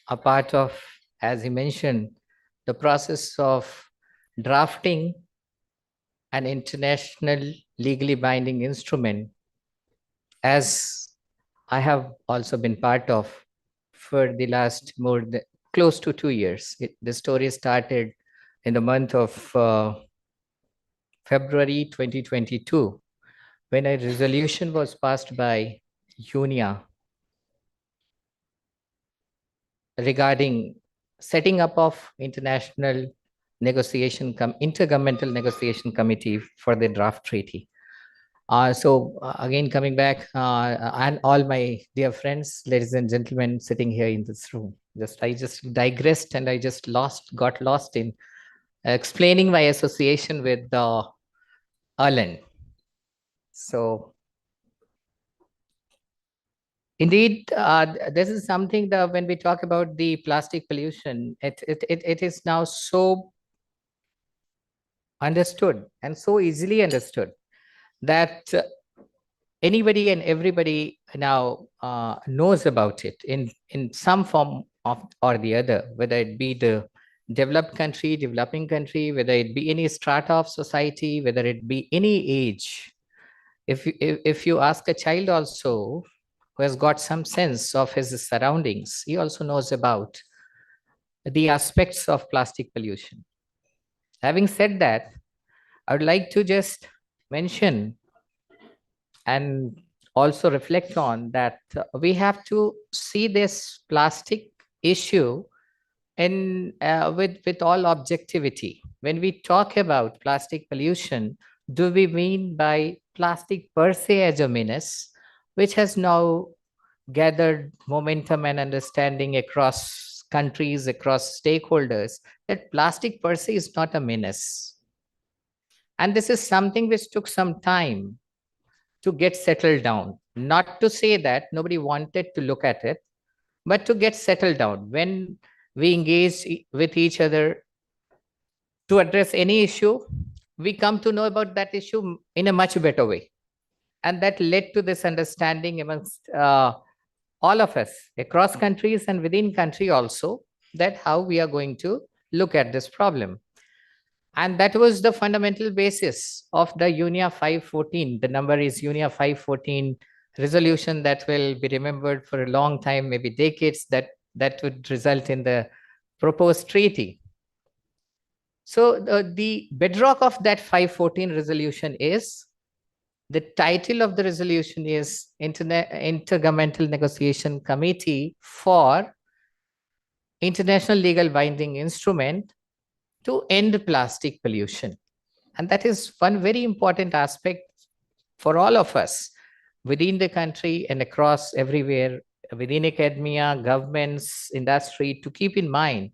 a part of, as he mentioned, the process of drafting an international legally binding instrument, as I have also been part of for the last close to 2 years. The story started in the month of February 2022, when a resolution was passed by UNIA regarding setting up of intergovernmental negotiation committee for the draft treaty. Again, coming back, and all my dear friends, ladies and gentlemen, sitting here in this room, I just digressed and I just got lost in explaining my association with Ireland. So indeed, this is something that when we talk about the plastic pollution, it is now so understood and so easily understood that anybody and everybody now knows about it in some form of or the other, whether it be the developed country, developing country, whether it be any strata of society, whether it be any age. If you ask a child also who has got some sense of his surroundings, he also knows about the aspects of plastic pollution. Having said that, I would like to just mention and also reflect on that we have to see this plastic issue in with all objectivity. When we talk about plastic pollution, do we mean by plastic per se as a menace, which has now gathered momentum and understanding across countries, across stakeholders, that plastic per se is not a menace? And this is something which took some time to get settled down. Not to say that nobody wanted to look at it, but to get settled down. When we engage with each other to address any issue, we come to know about that issue in a much better way. And that led to this understanding amongst all of us across countries and within country also, that how we are going to look at this problem. And that was the fundamental basis of the UNIA 514. The number is UNIA 514 resolution that will be remembered for a long time, maybe decades, that would result in the proposed treaty. So the bedrock of that 514 resolution is, the title of the resolution is Intergovernmental Negotiation Committee for International Legal Binding Instrument to End Plastic Pollution. And that is one very important aspect for all of us within the country and across everywhere, within academia, governments, industry, to keep in mind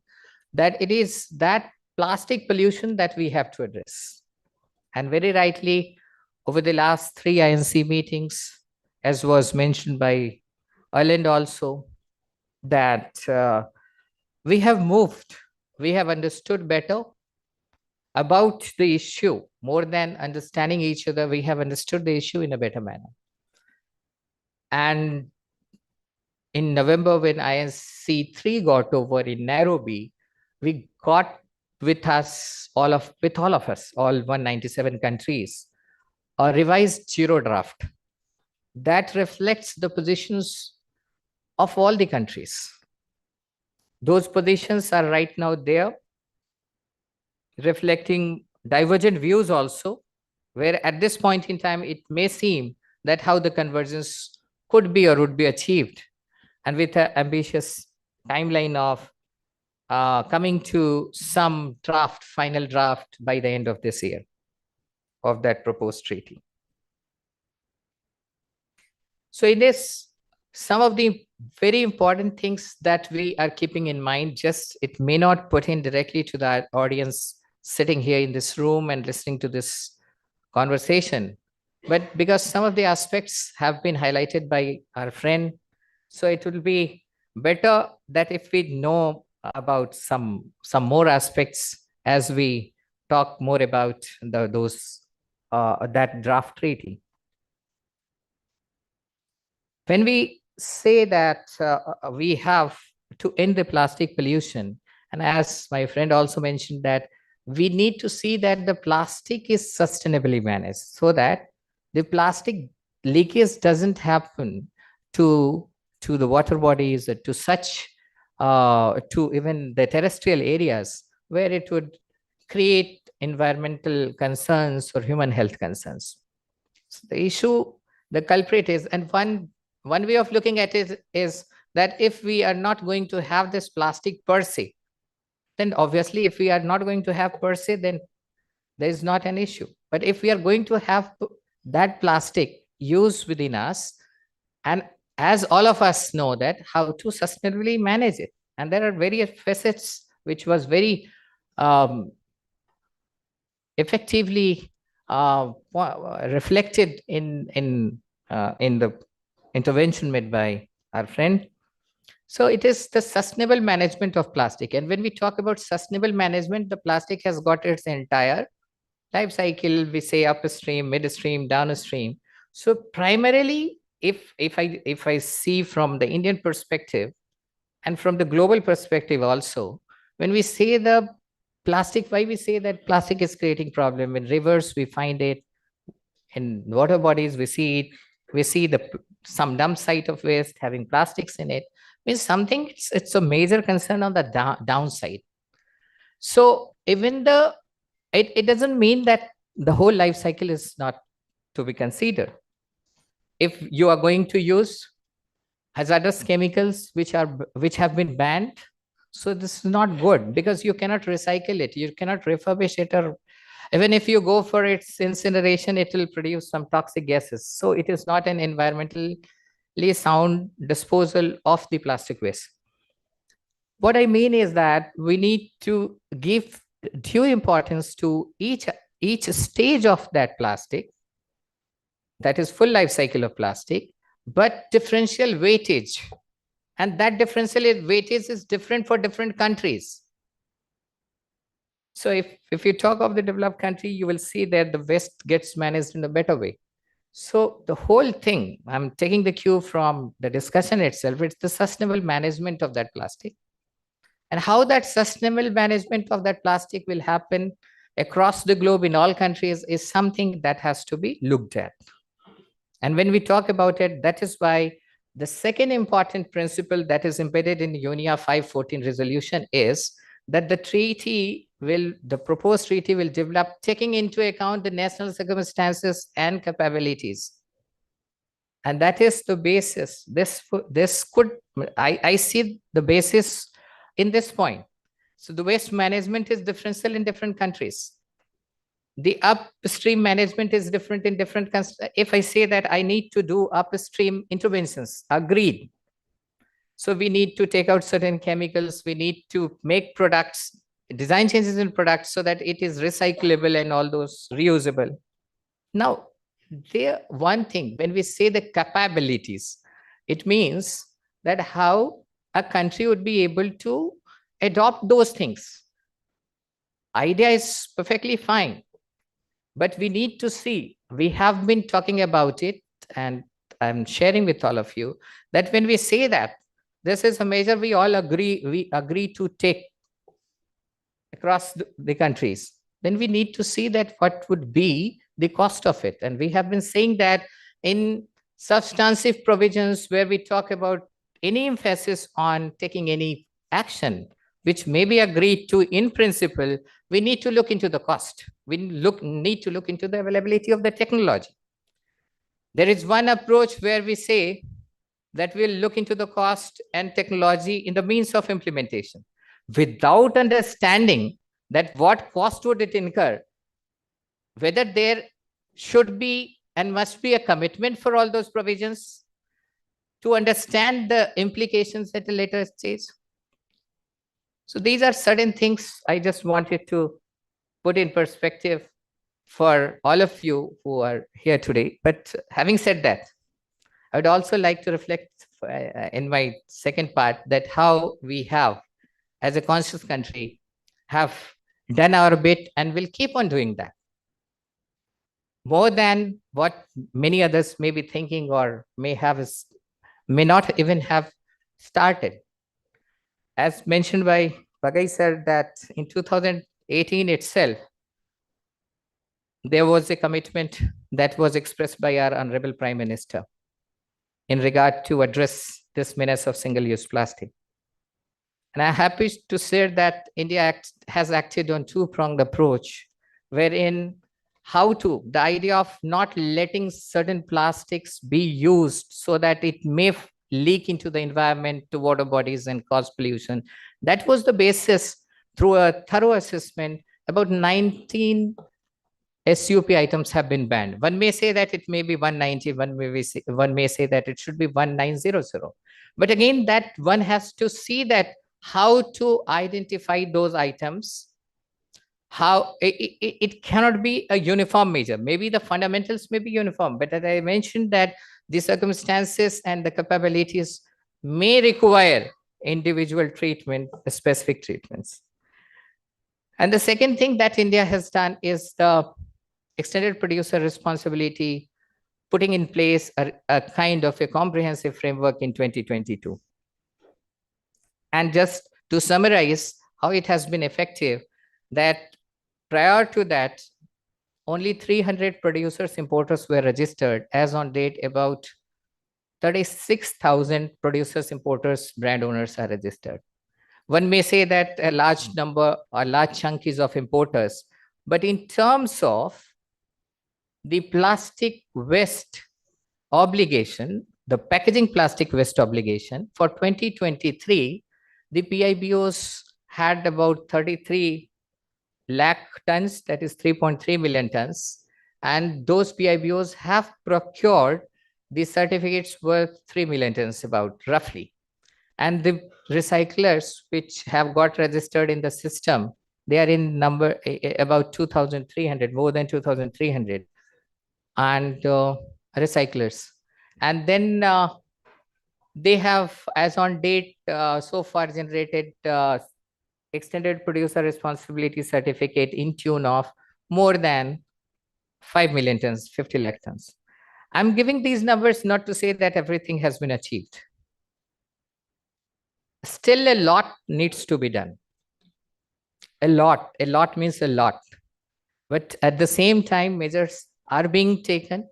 that it is that plastic pollution that we have to address. And very rightly, over the last 3 INC meetings, as was mentioned by Ireland also, that we have moved, we have understood better about the issue. More than understanding each other, we have understood the issue in a better manner. And in November, when INC 3 got over in Nairobi, we got with all of us, all 197 countries, a revised zero draft that reflects the positions of all the countries. Those positions are right now there, reflecting divergent views also, where at this point in time, it may seem that how the convergence could be or would be achieved, and with an ambitious timeline of coming to some final draft by the end of this year of that proposed treaty. So in this, some of the very important things that we are keeping in mind, just it may not put in directly to the audience sitting here in this room and listening to this conversation, but because some of the aspects have been highlighted by our friend, so it will be better that if we know about some more aspects as we talk more about that draft treaty. When we say that we have to end the plastic pollution, and as my friend also mentioned, that we need to see that the plastic is sustainably managed so that the plastic leakage doesn't happen to the water bodies, to such to even the terrestrial areas where it would create environmental concerns or human health concerns. So the issue, the culprit is, and one way of looking at it is that if we are not going to have this plastic per se, then obviously if we are not going to have per se, then there is not an issue. But if we are going to have that plastic used within us, and as all of us know that how to sustainably manage it, and there are various facets which was very effectively reflected in the intervention made by our friend. So it is the sustainable management of plastic. And when we talk about sustainable management, the plastic has got its entire life cycle. We say upstream, midstream, downstream. So primarily, if I see from the Indian perspective and from the global perspective also, when we say the plastic, why we say that plastic is creating problem in rivers, we find it in water bodies, we see it, we see some dump site of waste having plastics in it, means something, it's a major concern on the downside. So even it doesn't mean that the whole life cycle is not to be considered. If you are going to use hazardous chemicals which have been banned, so this is not good, because you cannot recycle it, you cannot refurbish it, or even if you go for its incineration, it will produce some toxic gases. So it is not an environmentally sound disposal of the plastic waste. What I mean is that we need to give due importance to each stage of that plastic, that is full life cycle of plastic, but differential weightage. And that differential weightage is different for different countries. So if you talk of the developed country, you will see that the waste gets managed in a better way. So the whole thing, I'm taking the cue from the discussion itself, it's the sustainable management of that plastic. And how that sustainable management of that plastic will happen across the globe in all countries is something that has to be looked at. And when we talk about it, that is why the second important principle that is embedded in UNIA 514 resolution is that the proposed treaty will develop taking into account the national circumstances and capabilities. And that is the basis. I see the basis in this point. So the waste management is differential in different countries. The upstream management is different in different countries. If I say that I need to do upstream interventions, agreed. So we need to take out certain chemicals, we need to make products, design changes in products so that it is recyclable and all those reusable. Now, one thing, when we say the capabilities, it means that how a country would be able to adopt those things. Idea is perfectly fine, but we need to see, we have been talking about it, and I'm sharing with all of you that when we say that this is a measure we agree to take across the countries, then we need to see that what would be the cost of it. And we have been saying that in substantive provisions where we talk about any emphasis on taking any action which may be agreed to in principle, we need to look into the cost. We need to look into the availability of the technology. There is one approach where we say that we'll look into the cost and technology in the means of implementation, without understanding that what cost would it incur, whether there should be and must be a commitment for all those provisions, to understand the implications at a later stage. So these are certain things I just wanted to put in perspective for all of you who are here today. But having said that, I would also like to reflect in my second part that how we have, as a conscious country, have done our bit and will keep on doing that. More than what many others may be thinking or may not even have started. As mentioned by Bagai sir, that in 2018 itself, there was a commitment that was expressed by our Honorable Prime Minister in regard to address this menace of single-use plastic. And I'm happy to say that India has acted on two-pronged approach, wherein the idea of not letting certain plastics be used so that it may leak into the environment, to water bodies and cause pollution. That was the basis through a thorough assessment. About 19 SUP items have been banned. One may say that it may be 190, one may say that it should be 1900. But again, that one has to see that how to identify those items. How it cannot be a uniform measure. Maybe the fundamentals may be uniform, but as I mentioned that the circumstances and the capabilities may require individual treatment, specific treatments. And the second thing that India has done is the extended producer responsibility, putting in place a kind of a comprehensive framework in 2022. And just to summarize how it has been effective, that prior to that, only 300 producers importers were registered. As on date, about 36,000 producers importers brand owners are registered. One may say that a large number or large chunk is of importers, but in terms of the plastic waste obligation, the packaging plastic waste obligation for 2023, the PIBOs had about 33 lakh tons, that is 3.3 million tons. And those PIBOs have procured the certificates worth 3 million tons, about roughly. And the recyclers which have got registered in the system, they are in number about 2,300, more than 2,300. And recyclers. And then they have, as on date, so far generated extended producer responsibility certificate in tune of more than 5 million tons, 50 lakh tons. I'm giving these numbers not to say that everything has been achieved. Still a lot needs to be done. A lot means a lot. But at the same time, measures are being taken.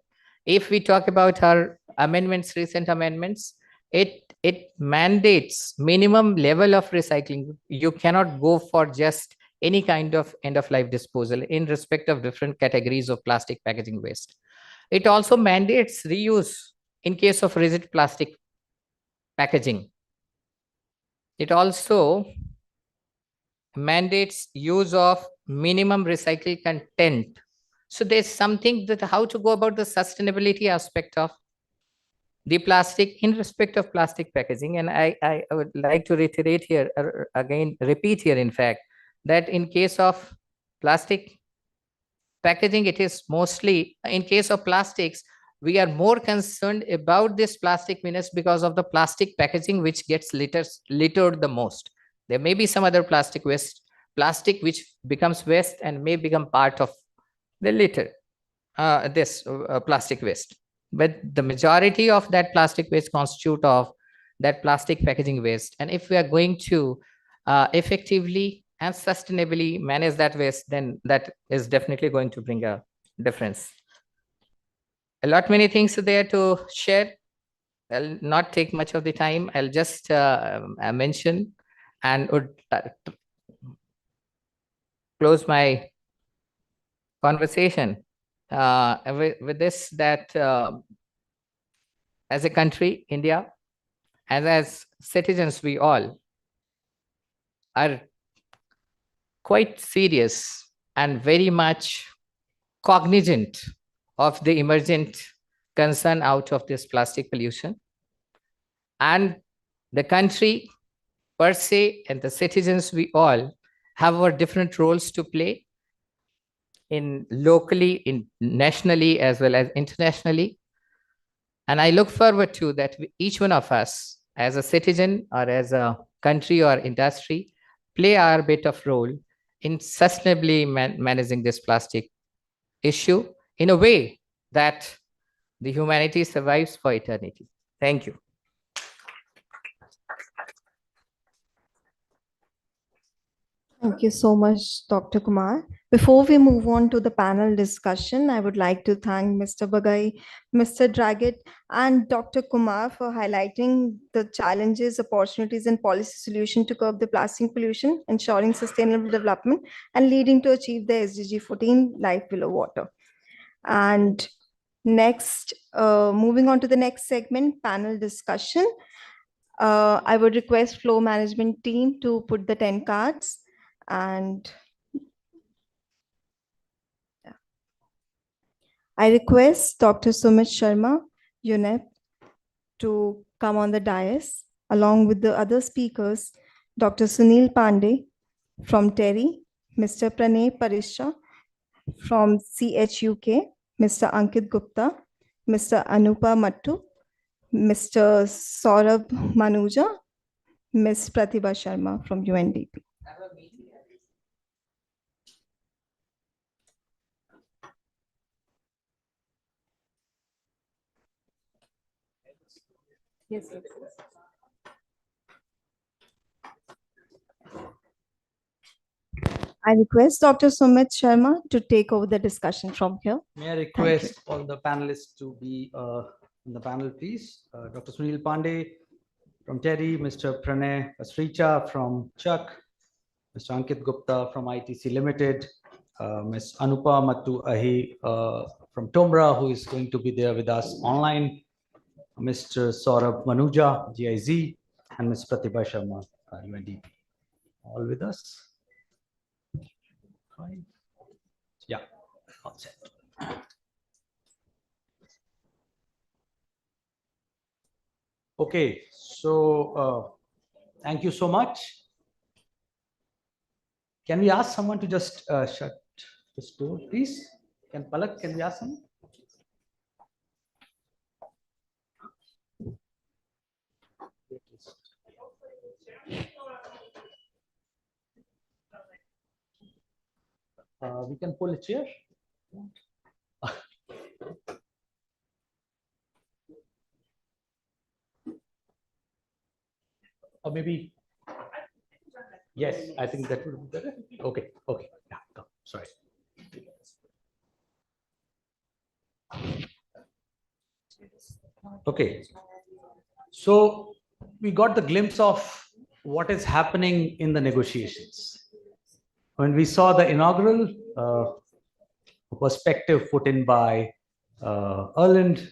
If we talk about our amendments, recent amendments, it mandates minimum level of recycling. You cannot go for just any kind of end-of-life disposal in respect of different categories of plastic packaging waste. It also mandates reuse in case of rigid plastic packaging. It also mandates use of minimum recycled content. So there's something that how to go about the sustainability aspect of the plastic in respect of plastic packaging. And I would like to reiterate here, again, repeat here, in fact, that in case of plastic packaging, it is mostly, in case of plastics, we are more concerned about this plastic menace because of the plastic packaging which gets littered the most. There may be some other plastic waste, plastic which becomes waste and may become part of the litter, plastic waste. But the majority of that plastic waste constitute of that plastic packaging waste. And if we are going to effectively and sustainably manage that waste, then that is definitely going to bring a difference. A lot many things there to share. I'll not take much of the time. I'll just mention and would close my conversation with this, that as a country, India, and as citizens, we all are quite serious and very much cognizant of the emergent concern out of this plastic pollution. And the country per se and the citizens, we all have our different roles to play in locally, in nationally, as well as internationally. And I look forward to that each one of us as a citizen or as a country or industry play our bit of role in sustainably managing this plastic issue in a way that the humanity survives for eternity. Thank you. Thank you so much, Dr. Kumar. Before we move on to the panel discussion, I would like to thank Mr. Bagai, Mr. Draggett, and Dr. Kumar for highlighting the challenges, opportunities, and policy solution to curb the plastic pollution, ensuring sustainable development, and leading to achieve the SDG 14 life below water. And next, moving on to the next segment, panel discussion. I would request flow management team to put the 10 cards. And I request Dr. Sumit Sharma, UNEP, to come on the dais along with the other speakers, Dr. Sunil Pandey from TERI, Mr. Pranay Parisha from CHUK, Mr. Ankit Gupta, Mr. Anupa Mattu, Mr. Saurabh Manuja, Ms. Pratibha Sharma from UNDP. Yes, yes. I request Dr. Sumit Sharma to take over the discussion from here. May I request all the panelists to be on the panel, please? Dr. Sunil Pandey from TERI, Mr. Pranay Pasricha from Chuck, Mr. Ankit Gupta from ITC Limited, Ms. Anupa Mattu Ahi from Tomra, who is going to be there with us online, Mr. Saurabh Manuja, GIZ, and Ms. Pratibha Sharma, UNDP. All with us? Fine. Yeah, all set. Okay, so thank you so much. Can we ask someone to just shut this door, please? Palak, can we ask someone? We can pull a chair. Or maybe, yes, I think that would be better. Okay, okay, yeah, go. Sorry. Okay, so we got the glimpse of what is happening in the negotiations. When we saw the inaugural perspective put in by Erland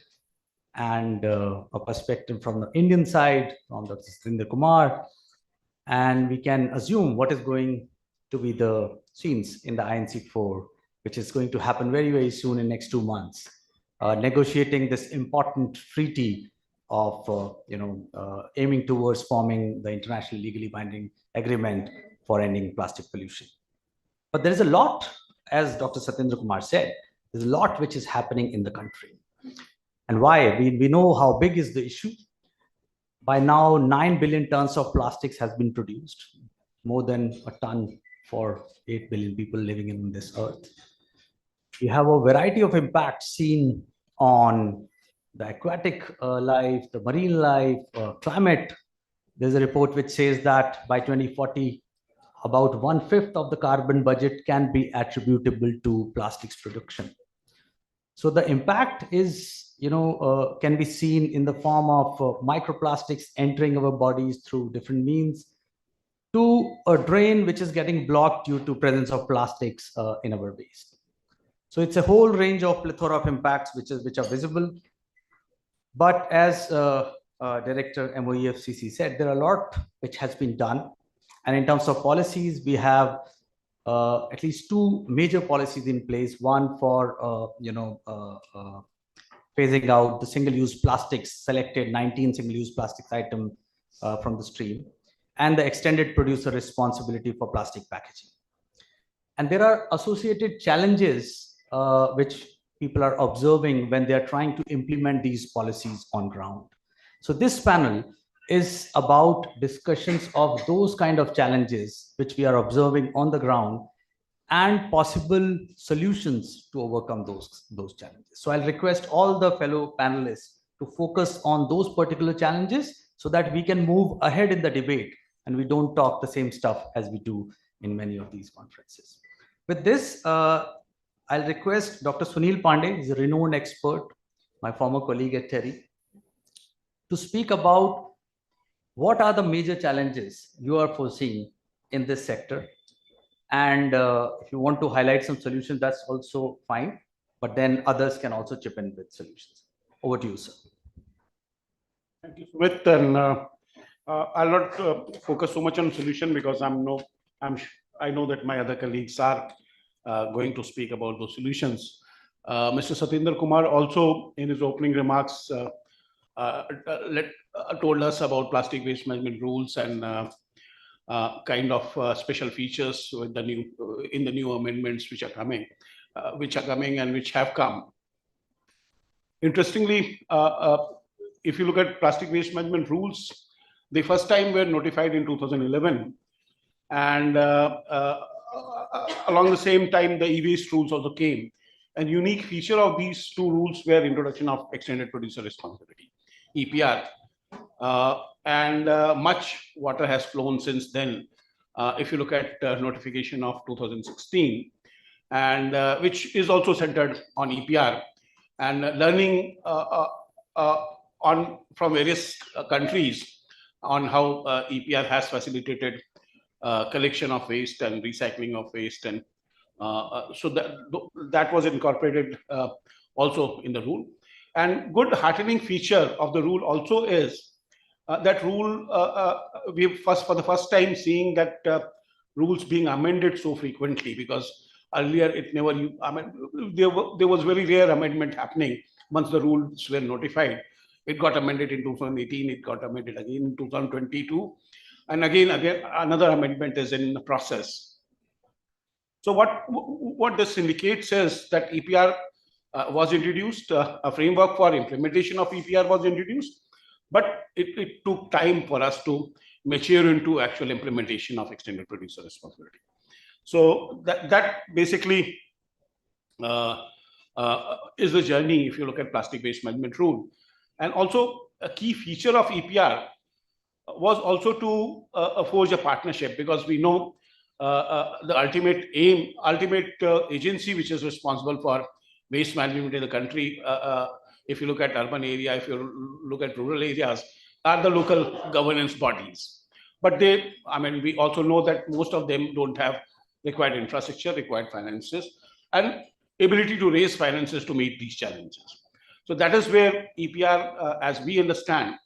and a perspective from the Indian side, from Dr. Satendra Kumar, and we can assume what is going to be the scenes in the INC4, which is going to happen very, very soon in next 2 months, negotiating this important treaty of, aiming towards forming the international legally binding agreement for ending plastic pollution. But there is a lot, as Dr. Satendra Kumar said, there's a lot which is happening in the country. And why? We know how big is the issue. By now, 9 billion tons of plastics has been produced, more than a ton for 8 billion people living in this earth. We have a variety of impacts seen on the aquatic life, the marine life, climate. There's a report which says that by 2040, about 1/5 of the carbon budget can be attributable to plastics production. So the impact is, can be seen in the form of microplastics entering our bodies through different means, to a drain which is getting blocked due to presence of plastics in our waste. So it's a whole range of plethora of impacts which are visible. But as Director MOEFCC said, there are a lot which has been done. And in terms of policies, we have at least 2 major policies in place. One for, phasing out the single-use plastics, selected 19 single-use plastics items from the stream, and the extended producer responsibility for plastic packaging. And there are associated challenges which people are observing when they are trying to implement these policies on ground. So this panel is about discussions of those kind of challenges which we are observing on the ground and possible solutions to overcome those challenges. So I'll request all the fellow panelists to focus on those particular challenges so that we can move ahead in the debate and we don't talk the same stuff as we do in many of these conferences. With this, I'll request Dr. Sunil Pandey, he's a renowned expert, my former colleague at TERI, to speak about what are the major challenges you are foreseeing in this sector. And if you want to highlight some solutions, that's also fine. But then others can also chip in with solutions. Over to you, sir. Thank you, Sumit. And I'll not focus so much on solution because I know that my other colleagues are going to speak about those solutions. Mr. Satinder Kumar also, in his opening remarks, told us about plastic waste management rules and kind of special features with the new amendments which are coming and which have come. Interestingly, if you look at plastic waste management rules, the first time were notified in 2011, and along the same time the e-waste rules also came. And unique feature of these two rules were introduction of extended producer responsibility, EPR, and much water has flown since then. If you look at notification of 2016, and which is also centered on EPR and learning from various countries on how EPR has facilitated collection of waste and recycling of waste, and so that was incorporated also in the rule. And good heartening feature of the rule also is that rule we for the first time seeing that rules being amended so frequently, because earlier it never, I mean, there was very rare amendment happening once the rules were notified. It got amended in 2018, it got amended again in 2022, and again another amendment is in the process. So what this indicates is that EPR was introduced, a framework for implementation of EPR was introduced, but it took time for us to mature into actual implementation of extended producer responsibility. So that basically is the journey if you look at plastic waste management rule. And also a key feature of EPR was also to forge a partnership, because we know the ultimate agency which is responsible for waste management in the country, if you look at urban area, if you look at rural areas, are the local governance bodies. But they, I mean, we also know that most of them don't have required infrastructure, required finances, and ability to raise finances to meet these challenges. So that is where EPR, as we understand,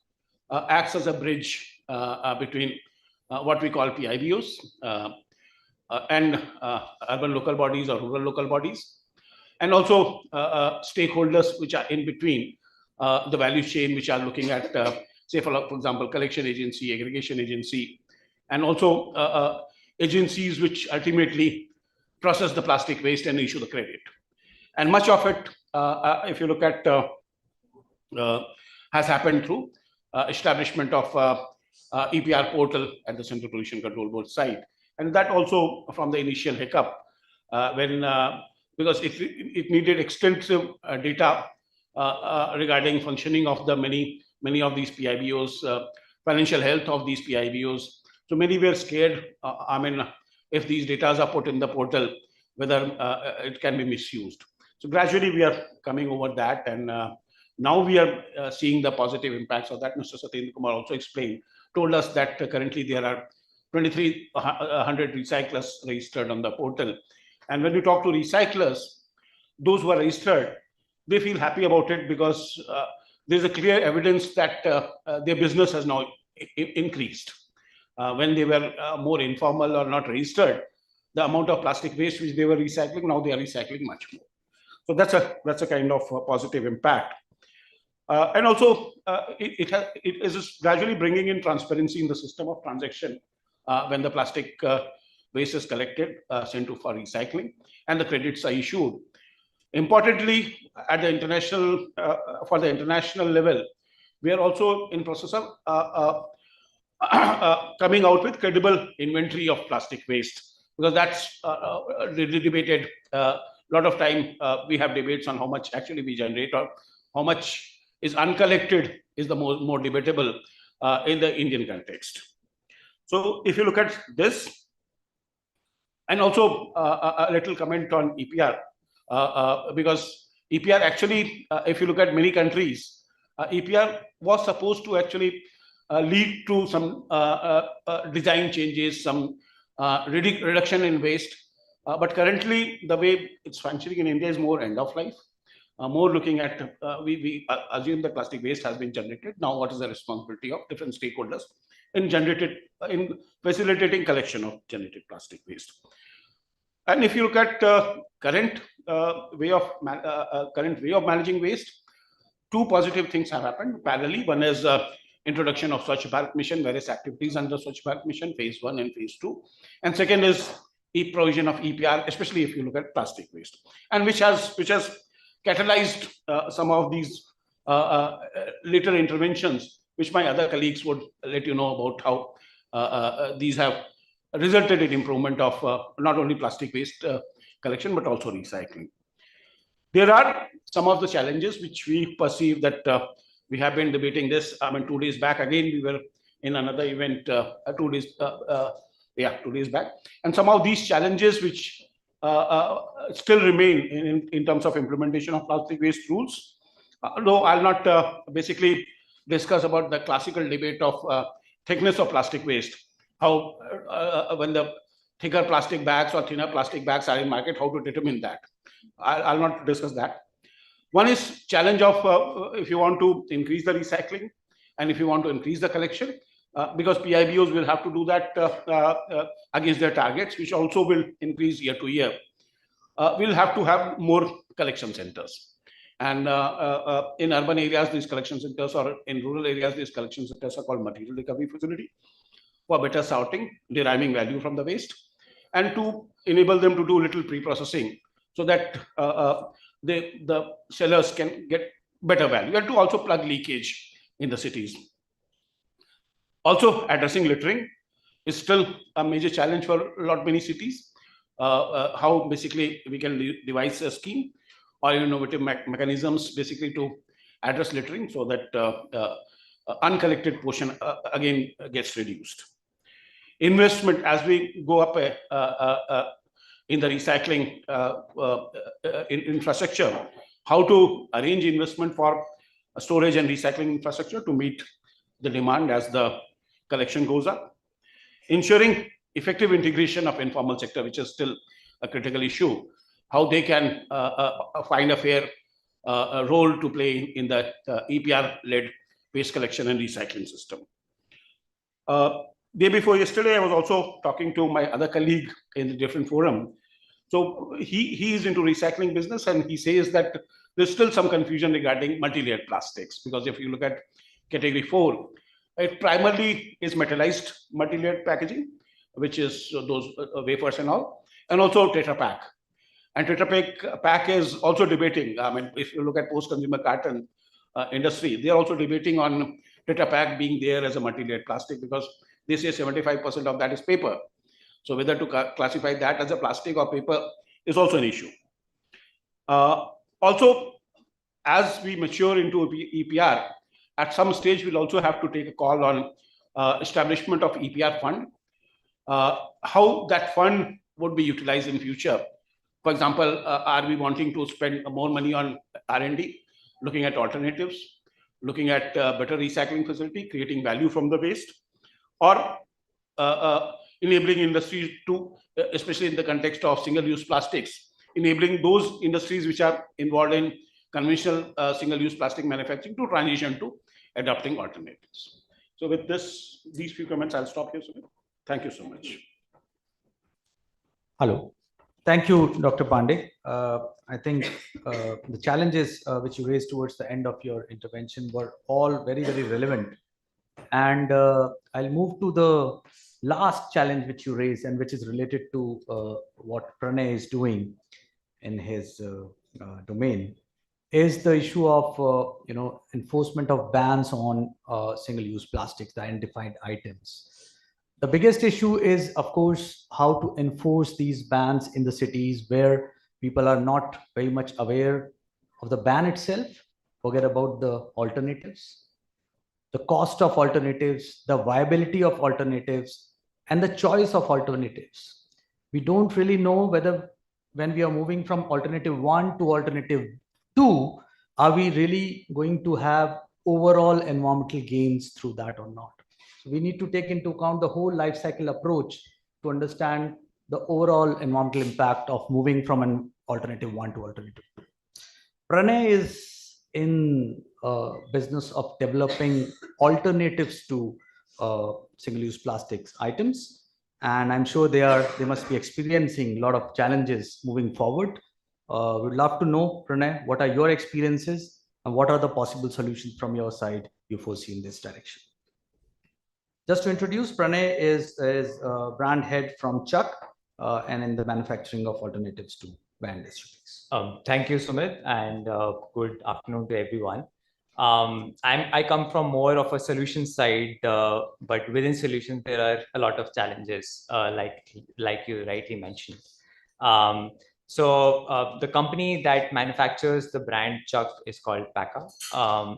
acts as a bridge between what we call PIBOs and urban local bodies or rural local bodies, and also stakeholders which are in between the value chain, which are looking at, say, for example, collection agency, aggregation agency, and also agencies which ultimately process the plastic waste and issue the credit. And much of it, if you look at, has happened through establishment of EPR portal at the Central Pollution Control Board side. And that also from the initial hiccup, when because it needed extensive data regarding functioning of the many of these PIBOs, financial health of these PIBOs. So many were scared, I mean, if these data are put in the portal, whether it can be misused. So gradually we are coming over that, and now we are seeing the positive impacts of that. Mr. Satinder Kumar also told us that currently there are 2,300 recyclers registered on the portal. And when we talk to recyclers, those who are registered, they feel happy about it, because there's a clear evidence that their business has now increased. When they were more informal or not registered, the amount of plastic waste which they were recycling, now they are recycling much more. So that's a kind of positive impact. And also, it is gradually bringing in transparency in the system of transaction when the plastic waste is collected, sent to for recycling, and the credits are issued. Importantly, at the international, for the international level, we are also in process of coming out with credible inventory of plastic waste, because that's really debated. A lot of time we have debates on how much actually we generate, or how much is uncollected is the more debatable in the Indian context. So if you look at this, And also a little comment on EPR, because EPR actually, if you look at many countries, EPR was supposed to actually lead to some design changes, some reduction in waste. But currently, the way it's functioning in India is more end of life, more looking at, we assume that plastic waste has been generated. Now, what is the responsibility of different stakeholders in facilitating collection of generated plastic waste? And if you look at current way of managing waste, two positive things have happened parallelly. One is introduction of Swachh Bharat Mission, various activities under Swachh Bharat Mission, phase 1 and phase 2. And second is provision of EPR, especially if you look at plastic waste, and which has catalyzed some of these later interventions, which my other colleagues would let you know about how these have resulted in improvement of not only plastic waste collection, but also recycling. There are some of the challenges which we perceive that we have been debating this. I mean, 2 days back, again, we were in another event 2 days back. And some of these challenges which still remain in terms of implementation of plastic waste rules. Though I'll not basically discuss about the classical debate of thickness of plastic waste, how when the thicker plastic bags or thinner plastic bags are in market, how to determine that. I'll not discuss that. One is challenge of if you want to increase the recycling and if you want to increase the collection, because PIBOs will have to do that against their targets, which also will increase year to year. We'll have to have more collection centers. And in urban areas, these collection centers, or in rural areas, these collection centers are called material recovery facility for better sorting, deriving value from the waste, and to enable them to do little pre-processing so that the sellers can get better value, and to also plug leakage in the cities. Also, addressing littering is still a major challenge for many cities. How basically we can devise a scheme or innovative mechanisms basically to address littering so that uncollected portion again gets reduced. Investment as we go up in the recycling infrastructure, how to arrange investment for storage and recycling infrastructure to meet the demand as the collection goes up. Ensuring effective integration of informal sector, which is still a critical issue, how they can find a fair role to play in the EPR-led waste collection and recycling system. Day before yesterday, I was also talking to my other colleague in a different forum. So he is into recycling business, and he says that there's still some confusion regarding multi-layered plastics, because if you look at category 4, it primarily is metallized multi-layered packaging, which is those wafers and all, and also Tetra Pak. And Tetra Pak is also debating. I mean, if you look at post-consumer carton industry, they are also debating on Tetra Pak being there as a multi-layered plastic, because they say 75% of that is paper. So whether to classify that as a plastic or paper is also an issue. Also, as we mature into EPR, at some stage we'll also have to take a call on establishment of EPR fund, how that fund would be utilized in future. For example, are we wanting to spend more money on R&D, looking at alternatives, looking at better recycling facility, creating value from the waste, or enabling industries to, especially in the context of single-use plastics, enabling those industries which are involved in conventional single-use plastic manufacturing to transition to adopting alternatives. So with these few comments, I'll stop here, Sumit. Thank you so much. Hello. Thank you, Dr. Pandey. I think the challenges which you raised towards the end of your intervention were all very, very relevant. And I'll move to the last challenge which you raised, and which is related to what Pranay is doing in his domain, is the issue of enforcement of bans on single-use plastics, the identified items. The biggest issue is, of course, how to enforce these bans in the cities where people are not very much aware of the ban itself. Forget about the alternatives, the cost of alternatives, the viability of alternatives, and the choice of alternatives. we don't really know whether when we are moving from alternative 1 to alternative 2, are we really going to have overall environmental gains through that or not? So we need to take into account the whole life cycle approach to understand the overall environmental impact of moving from an alternative 1 to alternative 2. Pranay is in business of developing alternatives to single-use plastics items, and I'm sure they must be experiencing a lot of challenges moving forward. We'd love to know, Pranay, what are your experiences and what are the possible solutions from your side you foresee in this direction? Just to introduce, Pranay is brand head from Chuck and in the manufacturing of alternatives to banned SUPs. Thank you, Sumit, and good afternoon to everyone. I come from more of a solution side, but within solutions there are a lot of challenges, like you rightly mentioned. So the company that manufactures the brand Chuck is called Paka,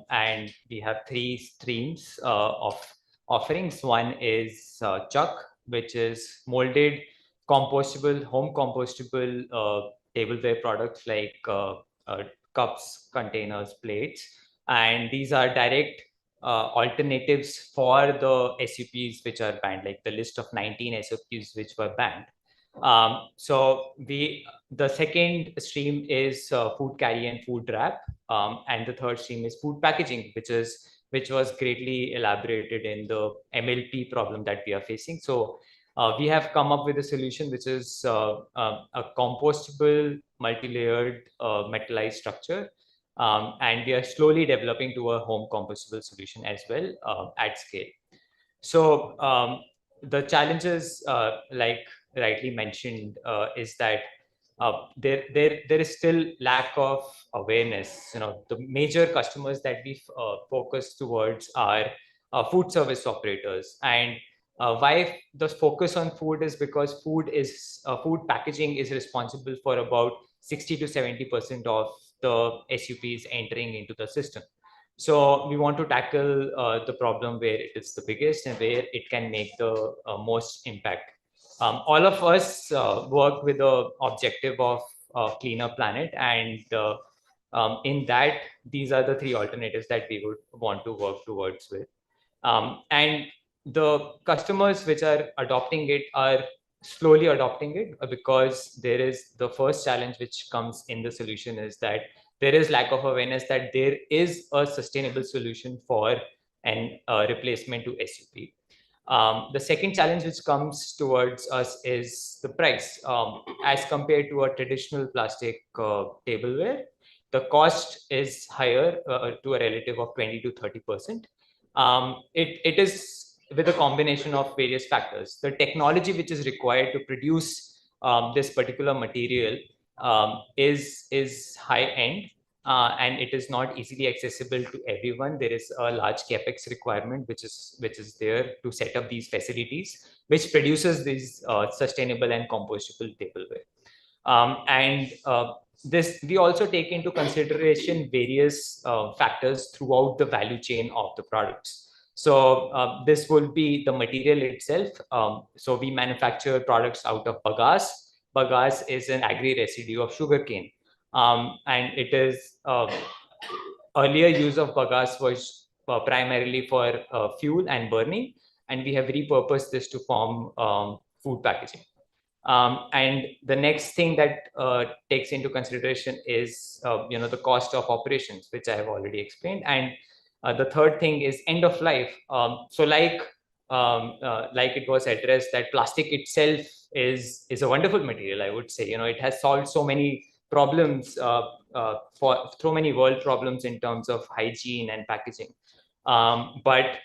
and we have 3 streams of offerings. One is Chuck, which is molded, compostable, home compostable tableware products like cups, containers, plates, and these are direct alternatives for the SUPs which are banned, like the list of 19 SUPs which were banned. So the second stream is food carry and food wrap, and the third stream is food packaging, which was greatly elaborated in the MLP problem that we are facing. So we have come up with a solution which is a compostable, multi-layered metallized structure, and we are slowly developing to a home compostable solution as well at scale. So the challenges, like rightly mentioned, is that there is still lack of awareness. The major customers that we focus towards are food service operators, and why the focus on food is because food packaging is responsible for about 60 to 70% of the SUPs entering into the system. So we want to tackle the problem where it is the biggest and where it can make the most impact. All of us work with the objective of cleaner planet, and in that, these are the 3 alternatives that we would want to work towards with. And the customers which are adopting it are slowly adopting it, because there is the first challenge which comes in the solution is that there is lack of awareness that there is a sustainable solution for an replacement to SUP. The second challenge which comes towards us is the price. As compared to a traditional plastic tableware, the cost is higher to a relative of 20 to 30%. It is with a combination of various factors. The technology which is required to produce this particular material is high end, and it is not easily accessible to everyone. There is a large capex requirement which is there to set up these facilities, which produces these sustainable and compostable tableware. And this we also take into consideration various factors throughout the value chain of the products. So this will be the material itself. So we manufacture products out of bagasse. Bagasse is an agri-residue of sugarcane, and it is earlier use of bagasse was primarily for fuel and burning, and we have repurposed this to form food packaging. And the next thing that takes into consideration is the cost of operations, which I have already explained, and the third thing is end of life. So like it was addressed, that plastic itself is a wonderful material, I would say. It has solved so many problems, for so many world problems in terms of hygiene and packaging. But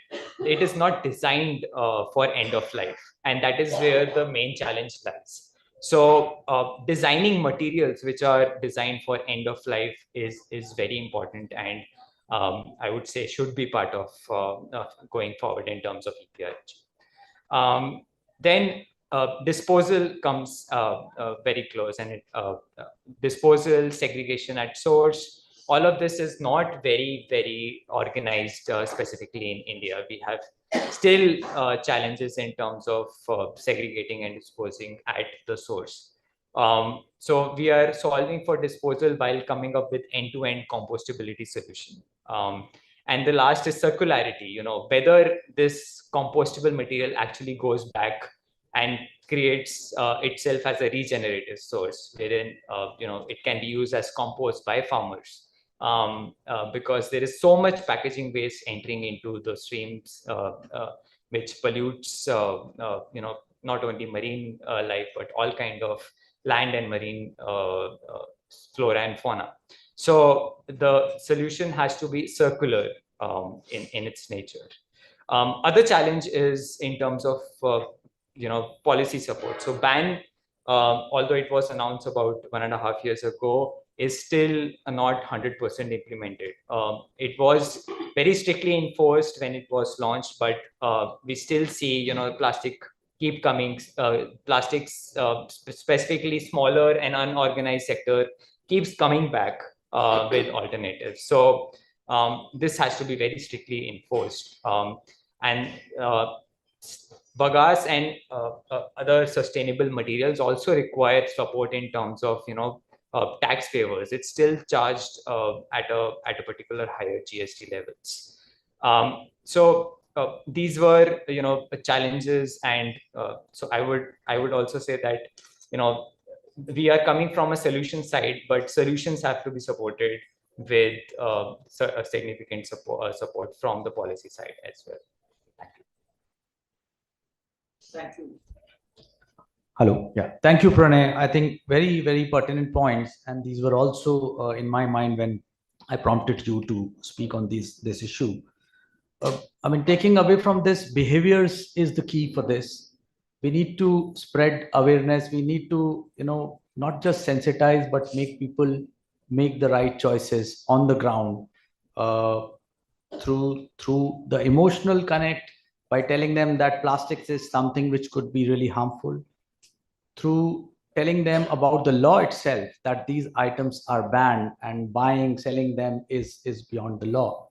it is not designed for end of life, and that is where the main challenge lies. So designing materials which are designed for end of life is very important, and I would say should be part of going forward in terms of EPR. Then disposal comes very close, and disposal, segregation at source, all of this is not very, very organized specifically in India. We have still challenges in terms of segregating and disposing at the source. So we are solving for disposal while coming up with end-to-end compostability solution. And the last is circularity, whether this compostable material actually goes back and creates itself as a regenerative source, wherein it can be used as compost by farmers. Because there is so much packaging waste entering into the streams, which pollutes, not only marine life, but all kind of land and marine flora and fauna. So the solution has to be circular in its nature. Other challenge is in terms of policy support. So ban, although it was announced about 1.5 years ago, is still not 100% implemented. It was very strictly enforced when it was launched, but we still see plastic keep coming. Plastics, specifically smaller and unorganized sector, keeps coming back with alternatives. So this has to be very strictly enforced. And bagasse and other sustainable materials also require support in terms of tax favors. It's still charged at a particular higher GST levels. So these were challenges, and so I would also say that we are coming from a solution side, but solutions have to be supported with a significant support from the policy side as well. Thank you. Hello. Yeah. Thank you, Pranay. I think very, very pertinent points. And these were also in my mind when I prompted you to speak on this issue. I mean, taking away from this, behaviors is the key for this. We need to spread awareness. We need to, not just sensitize, but make people make the right choices on the ground through the emotional connect, by telling them that plastics is something which could be really harmful, through telling them about the law itself, that these items are banned and buying, selling them is beyond the law.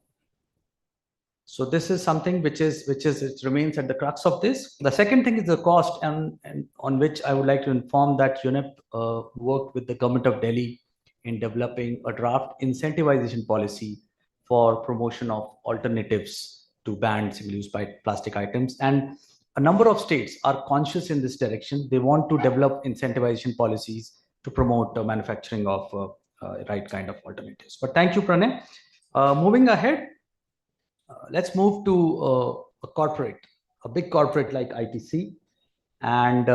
So this is something which it remains at the crux of this. The second thing is the cost, and on which I would like to inform that UNEP worked with the government of Delhi in developing a draft incentivization policy for promotion of alternatives to ban single-use plastic items. And a number of states are conscious in this direction. They want to develop incentivization policies to promote the manufacturing of right kind of alternatives. But thank you, Pranay. Moving ahead, let's move to a big corporate like ITC. And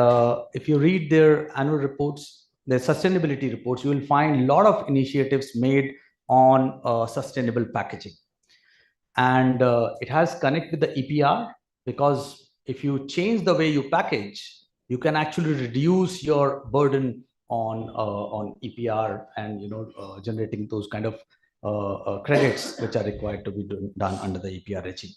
if you read their annual reports, their sustainability reports, you will find a lot of initiatives made on sustainable packaging. And it has connect with the EPR, because if you change the way you package, you can actually reduce your burden on EPR and generating those kind of credits which are required to be done under the EPR regime.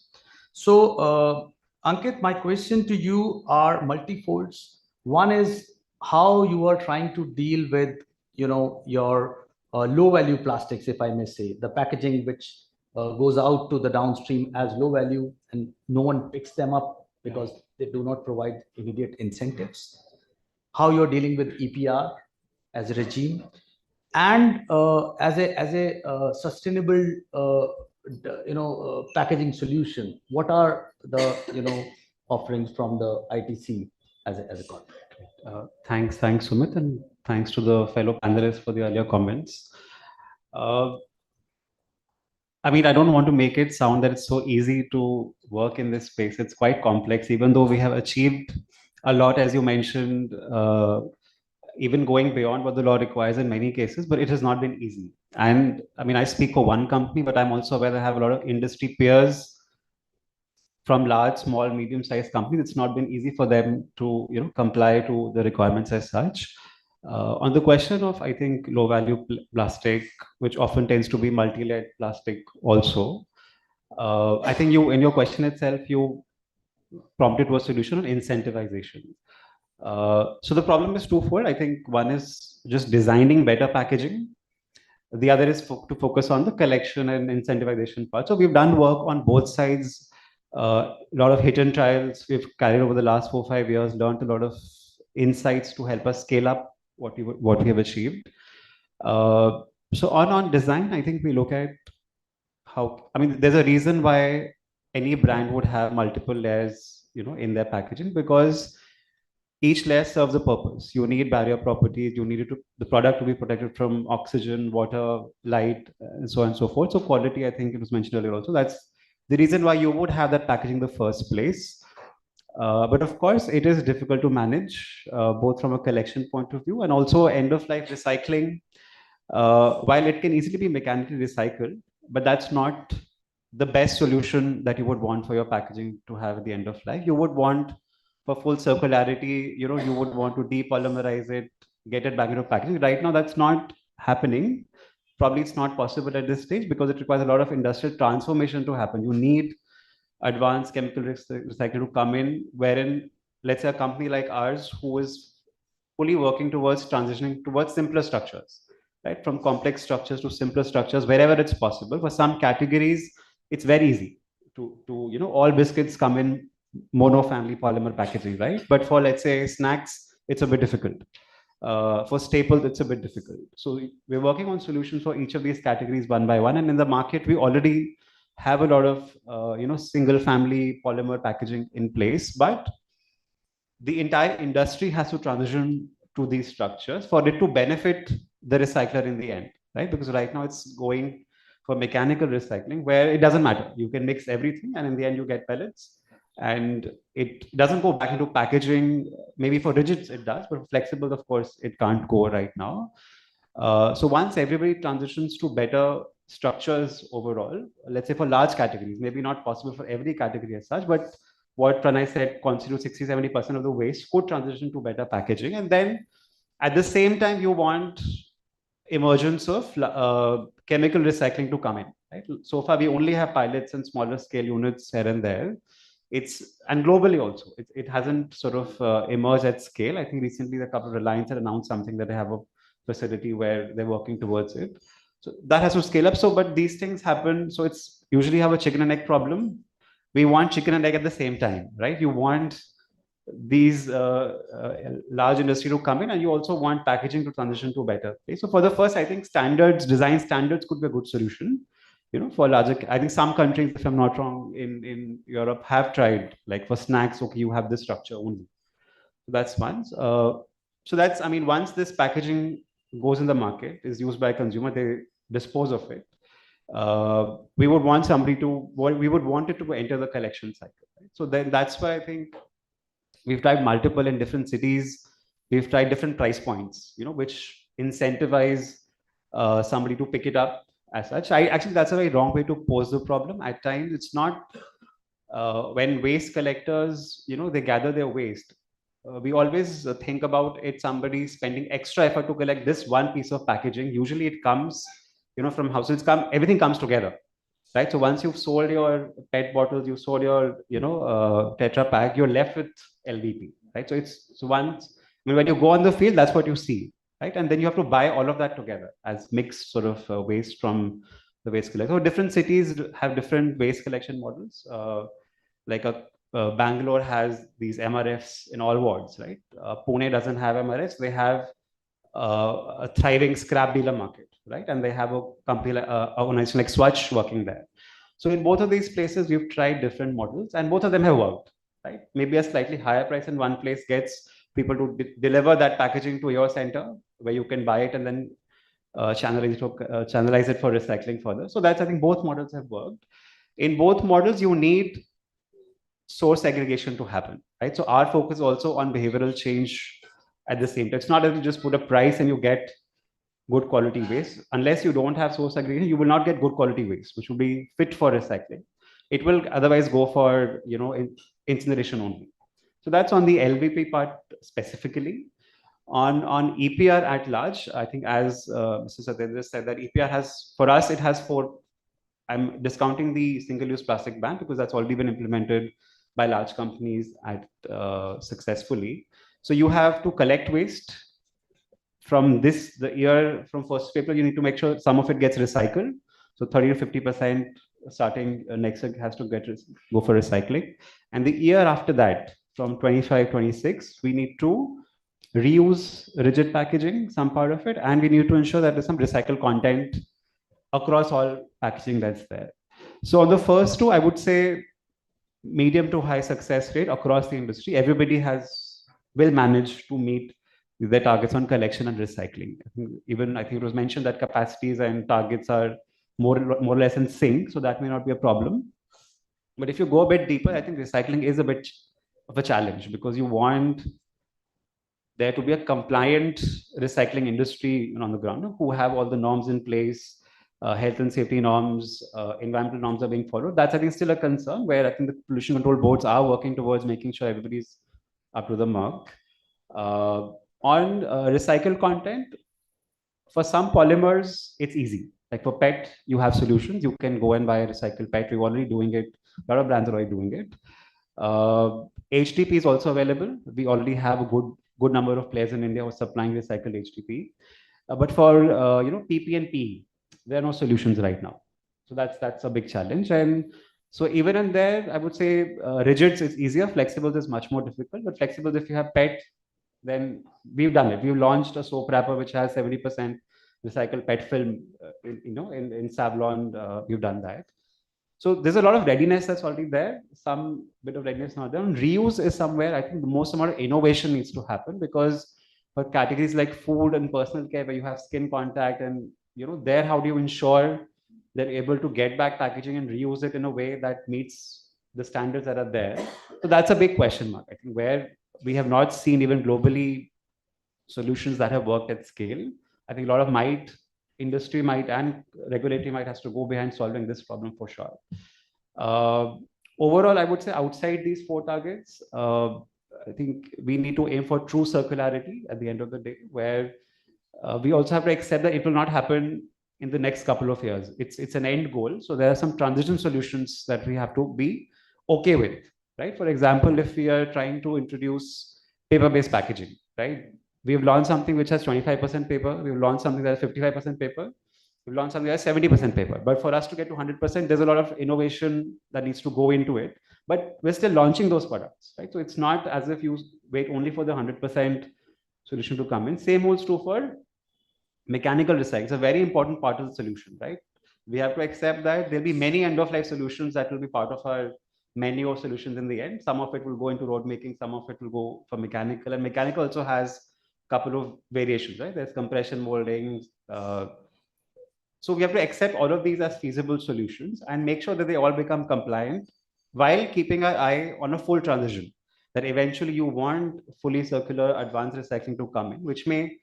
So Ankit, my question to you are multifolds. One is how you are trying to deal with your low value plastics, if I may say, the packaging which goes out to the downstream as low value and no one picks them up because they do not provide immediate incentives. How you're dealing with EPR as a regime, and as a sustainable packaging solution. What are the offerings from the ITC as a corporate? Thanks, Sumit, and thanks to the fellow panelists for the earlier comments. I mean, I don't want to make it sound that it's so easy to work in this space. It's quite complex, even though we have achieved a lot, as you mentioned, even going beyond what the law requires in many cases, but it has not been easy. And I mean, I speak for one company, but I'm also aware that I have a lot of industry peers from large, small, medium-sized companies. It's not been easy for them to comply to the requirements as such. On the question of, I think, low-value plastic, which often tends to be multi-layered plastic also, I think in your question itself, you prompted to a solution on incentivization. So the problem is twofold. I think one is just designing better packaging. The other is to focus on the collection and incentivization part. So we've done work on both sides A lot of hit and trials we've carried over the last 4-5 years, learned a lot of insights to help us scale up what we have achieved. So on design, I think we look at how, I mean, there's a reason why any brand would have multiple layers, in their packaging, because each layer serves a purpose. You need barrier properties, you need the product to be protected from oxygen, water, light, and so on and so forth. So quality, I think it was mentioned earlier also, that's the reason why you would have that packaging in the first place. But of course, it is difficult to manage, both from a collection point of view and also end of life recycling. While it can easily be mechanically recycled, but that's not the best solution that you would want for your packaging to have at the end of life. You would want, for full circularity, you would want to depolymerize it, get it back into packaging. Right now, that's not happening. Probably it's not possible at this stage because it requires a lot of industrial transformation to happen. You need advanced chemical recycling to come in, wherein, let's say, a company like ours who is fully working towards transitioning towards simpler structures, right? From complex structures to simpler structures wherever it's possible. For some categories, it's very easy to all biscuits come in mono family polymer packaging, right? But for, let's say, snacks, it's a bit difficult. For staples, it's a bit difficult. So we're working on solutions for each of these categories one by one. And in the market, we already have a lot of, single family polymer packaging in place, but the entire industry has to transition to these structures for it to benefit the recycler in the end, right? Because right now it's going for mechanical recycling where it doesn't matter. You can mix everything and in the end you get pellets, and it doesn't go back into packaging. Maybe for rigids it does, but for flexible, of course, it can't go right now. So once everybody transitions to better structures overall, let's say for large categories, maybe not possible for every category as such, but what Pranay said constitutes 60-70% of the waste could transition to better packaging. And then at the same time, you want emergence of chemical recycling to come in, right? So far, we only have pilots and smaller scale units here and there. And globally also, it hasn't sort of emerged at scale. I think recently the couple of Reliance had announced something that they have a facility where they're working towards it. So that has to scale up. So, but these things happen. So it's usually have a chicken and egg problem. We want chicken and egg at the same time, right? You want these large industry to come in, and you also want packaging to transition to better. Okay? So for the first, I think design standards could be a good solution. For larger, I think some countries, if I'm not wrong, in Europe have tried, like for snacks, okay, you have this structure only. So that's one. So that's, I mean, once this packaging goes in the market, is used by a consumer, they dispose of it. We would want we would want it to enter the collection cycle. Right? So then that's why I think we've tried multiple in different cities. We've tried different price points, which incentivize somebody to pick it up as such. Actually, that's a very wrong way to pose the problem. At times, it's not when waste collectors, they gather their waste. We always think about it, somebody spending extra effort to collect this one piece of packaging. Usually it comes, from households, everything comes together, right? So once you've sold your PET bottles, you've sold your, Tetra Pak, you're left with LVP, right? So once, when you go on the field, that's what you see, right? And then you have to buy all of that together as mixed sort of waste from the waste collection. So different cities have different waste collection models. Like Bangalore has these MRFs in all wards, right? Pune doesn't have MRFs. They have a thriving scrap dealer market, right? And they have a company like organization like Swatch working there. So in both of these places, we've tried different models, and both of them have worked, right? Maybe a slightly higher price in one place gets people to deliver that packaging to your center where you can buy it and then channelize it for recycling further. So that's, I think, both models have worked. In both models, you need source segregation to happen, right? So our focus also on behavioral change at the same time. It's not that you just put a price and you get good quality waste. Unless you don't have source segregation, you will not get good quality waste, which will be fit for recycling. It will otherwise go for, incineration only. So that's on the LVP part specifically. On EPR at large, I think as Mr. Satyendra said, that EPR has, for us, it has 4. I'm discounting the single-use plastic ban because that's already been implemented by large companies successfully. So you have to collect waste from the year from 1st of April. You need to make sure some of it gets recycled. So 30 to 50% starting next year has to go for recycling. And the year after that, from 25, 26, we need to reuse rigid packaging, some part of it, and we need to ensure that there's some recycled content across all packaging that's there. So on the first two, I would say medium to high success rate across the industry. Everybody will manage to meet their targets on collection and recycling. I think it was mentioned that capacities and targets are more or less in sync, so that may not be a problem. But if you go a bit deeper, I think recycling is a bit of a challenge, because you want there to be a compliant recycling industry on the ground who have all the norms in place, health and safety norms, environmental norms are being followed. That's, I think, still a concern, where I think the pollution control boards are working towards making sure everybody's up to the mark. On recycled content, for some polymers, it's easy. Like for PET, you have solutions. You can go and buy a recycled PET. We're already doing it. A lot of brands are already doing it. HDP is also available. We already have a good number of players in India who are supplying recycled HDP. But for PP and PE, there are no solutions right now. So that's a big challenge. And so even in there, I would say rigids is easier. Flexibles is much more difficult. But flexibles, if you have PET, then we've done it. We've launched a soap wrapper which has 70% recycled PET film. In Savlon, we've done that. So there's a lot of readiness that's already there. Some bit of readiness not there. And reuse is somewhere I think the most amount of innovation needs to happen, because for categories like food and personal care, where you have skin contact, and there, how do you ensure they're able to get back packaging and reuse it in a way that meets the standards that are there? So that's a big question mark. I think where we have not seen even globally solutions that have worked at scale. I think a lot of industry might and regulatory might has to go behind solving this problem for sure. Overall, I would say outside these 4 targets, I think we need to aim for true circularity at the end of the day, where we also have to accept that it will not happen in the next couple of years. It's an end goal. So there are some transition solutions that we have to be okay with, right? For example, if we are trying to introduce paper-based packaging, right? We've launched something which has 25% paper. We've launched something that has 55% paper. We've launched something that has 70% paper. But for us to get to 100%, there's a lot of innovation that needs to go into it. But we're still launching those products, right? So it's not as if you wait only for the 100% solution to come in. Same holds true for mechanical recycling. It's a very important part of the solution, right? We have to accept that there'll be many end-of-life solutions that will be part of our menu of solutions in the end. Some of it will go into road making, some of it will go for mechanical, and mechanical also has a couple of variations, right? There's compression molding. So we have to accept all of these as feasible solutions and make sure that they all become compliant while keeping our eye on a full transition, that eventually you want fully circular advanced recycling to come in, which may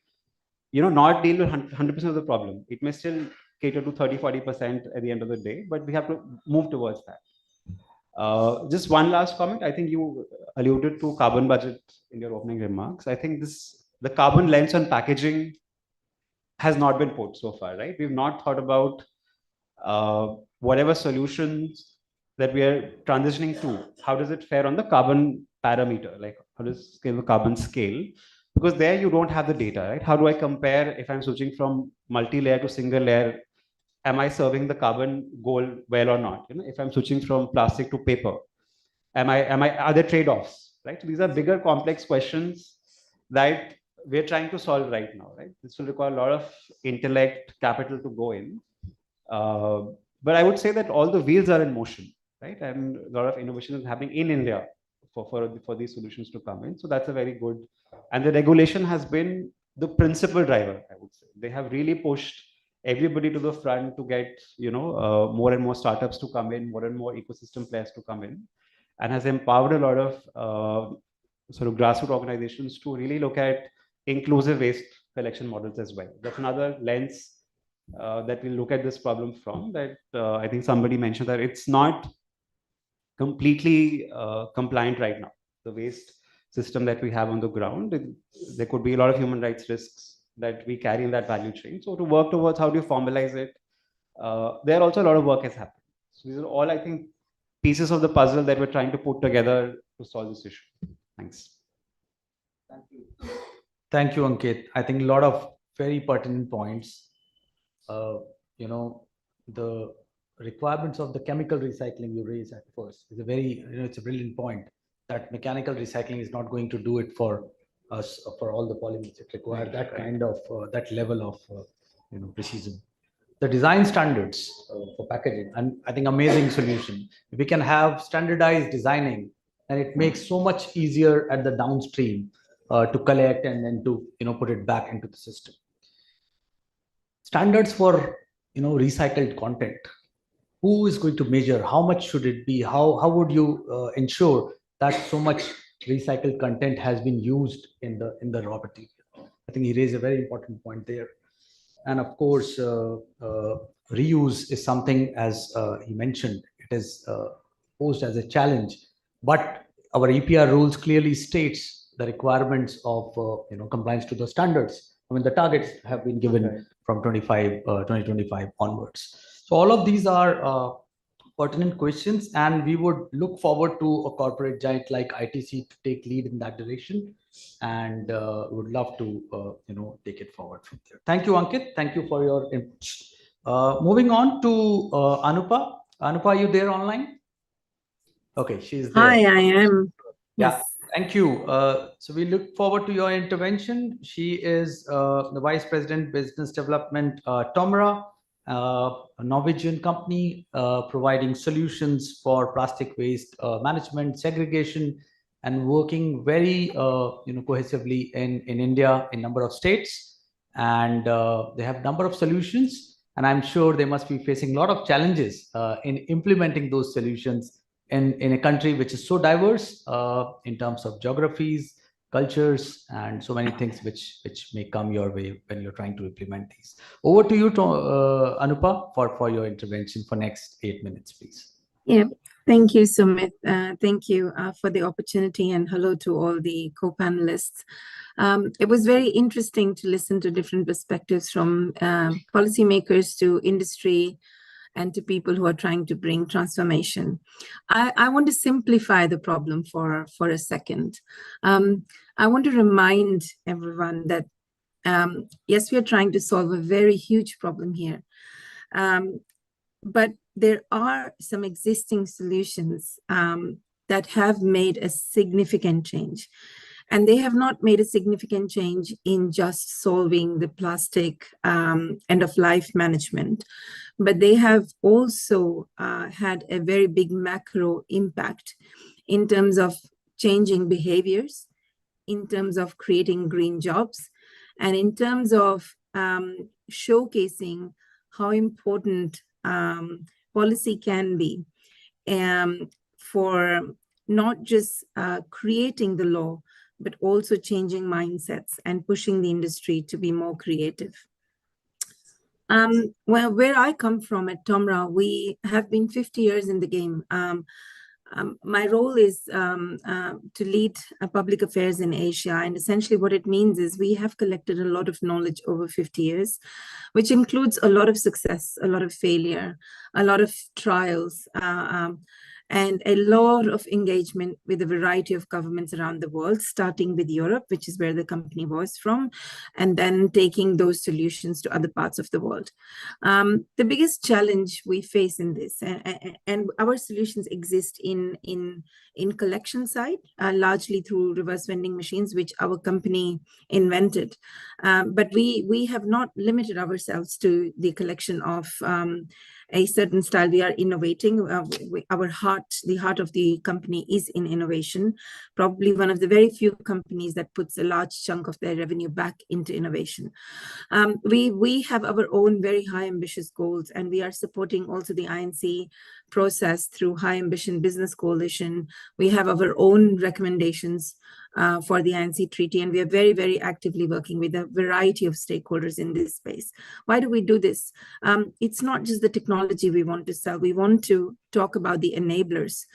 not deal with 100% of the problem. It may still cater to 30-40% at the end of the day, but we have to move towards that. Just one last comment. I think you alluded to carbon budget in your opening remarks. I think the carbon lens on packaging has not been put so far, right? We've not thought about whatever solutions that we are transitioning to. How does it fare on the carbon parameter? Like how does the carbon scale? Because there you don't have the data, right? How do I compare if I'm switching from multi-layer to single layer? Am I serving the carbon goal well or not? If I'm switching from plastic to paper, are there trade-offs, right? So these are bigger, complex questions that we're trying to solve right now, right? This will require a lot of intellect, capital to go in. But I would say that all the wheels are in motion, right? And a lot of innovation is happening in India for these solutions to come in. So that's a very good, and the regulation has been the principal driver, I would say. They have really pushed everybody to the front to get, more and more startups to come in, more and more ecosystem players to come in, and has empowered a lot of sort of grassroots organizations to really look at inclusive waste collection models as well. That's another lens that we look at this problem from, that I think somebody mentioned that it's not completely compliant right now. The waste system that we have on the ground, there could be a lot of human rights risks that we carry in that value chain. So to work towards how do you formalize it, there also a lot of work has happened. So these are all, I think, pieces of the puzzle that we're trying to put together to solve this issue. Thanks. Thank you. Thank you, Ankit. I think a lot of very pertinent points. The requirements of the chemical recycling you raised at first is a very, it's a brilliant point, that mechanical recycling is not going to do it for us, for all the polymers. It requires that kind of, that level of, precision. The design standards for packaging, and I think amazing solution. If we can have standardized designing, and it makes so much easier at the downstream to collect and then to, put it back into the system. Standards for, recycled content. Who is going to measure? How much should it be? How would you ensure that so much recycled content has been used in the raw material? I think he raised a very important point there. And of course, reuse is something, as he mentioned, it is posed as a challenge. But our EPR rules clearly states the requirements of compliance to the standards. I mean, the targets have been given from 2025 onwards. So all of these are pertinent questions, and we would look forward to a corporate giant like ITC to take lead in that direction, and would love to take it forward from there. Thank you, Ankit. Thank you for your input. Moving on to Anupa. Anupa, are you there online? Okay, she's there. Hi, I am. Yeah, Yes. thank you. So we look forward to your intervention. She is the Vice President, Business Development, TOMRA, a Norwegian company providing solutions for plastic waste management, segregation, and working very cohesively in India in number of states. And they have number of solutions, and I'm sure they must be facing a lot of challenges in implementing those solutions in a country which is so diverse in terms of geographies, cultures, and so many things which may come your way when you're trying to implement these. Over to you, Anupa, for your intervention for next 8 minutes, please. Yeah, thank you, Sumit. Thank you for the opportunity, and hello to all the co-panelists. It was very interesting to listen to different perspectives from policymakers to industry and to people who are trying to bring transformation. I want to simplify the problem for a second. I want to remind everyone that, yes, we are trying to solve a very huge problem here. But there are some existing solutions that have made a significant change. And they have not made a significant change in just solving the plastic end-of-life management, but they have also had a very big macro impact in terms of changing behaviors, in terms of creating green jobs, and in terms of showcasing how important policy can be for not just creating the law, but also changing mindsets and pushing the industry to be more creative. Well, where I come from at TOMRA, we have been 50 years in the game. My role is to lead public affairs in Asia. And essentially what it means is we have collected a lot of knowledge over 50 years, which includes a lot of success, a lot of failure, a lot of trials, and a lot of engagement with a variety of governments around the world, starting with Europe, which is where the company was from, and then taking those solutions to other parts of the world. The biggest challenge we face in this, and our solutions exist in collection side, largely through reverse vending machines, which our company invented. But we have not limited ourselves to the collection of a certain style. We are innovating. The heart of the company is in innovation. Probably one of the very few companies that puts a large chunk of their revenue back into innovation. We have our own very high ambitious goals, and we are supporting also the INC process through High Ambition Business Coalition. We have our own recommendations for the INC Treaty, and we are very, very actively working with a variety of stakeholders in this space. Why do we do this? It's not just the technology we want to sell. We want to talk about the enablers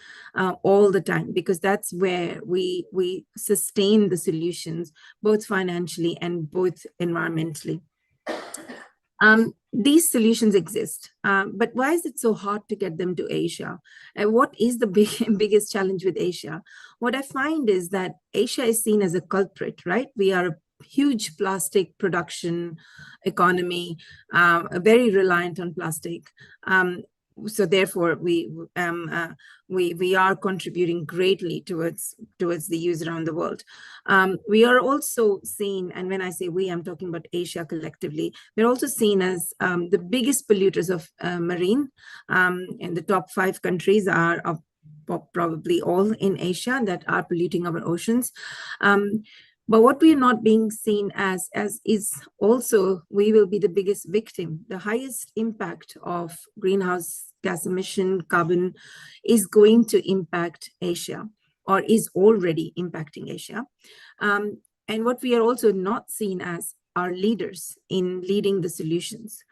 all the time, because that's where we sustain the solutions, both financially and both environmentally. These solutions exist, but why is it so hard to get them to Asia? And what is the biggest challenge with Asia? What I find is that Asia is seen as a culprit, right? We are a huge plastic production economy, very reliant on plastic. so therefore we are contributing greatly towards the use around the world. We are also seen, and when I say we, I'm talking about Asia collectively, we're also seen as the biggest polluters of marine, and the top 5 countries are probably all in Asia that are polluting our oceans. But what we are not being seen as is also, we will be the biggest victim. The highest impact of greenhouse gas emission, carbon, is going to impact Asia, or is already impacting Asia. And what we are also not seen as are leaders in leading the solutions.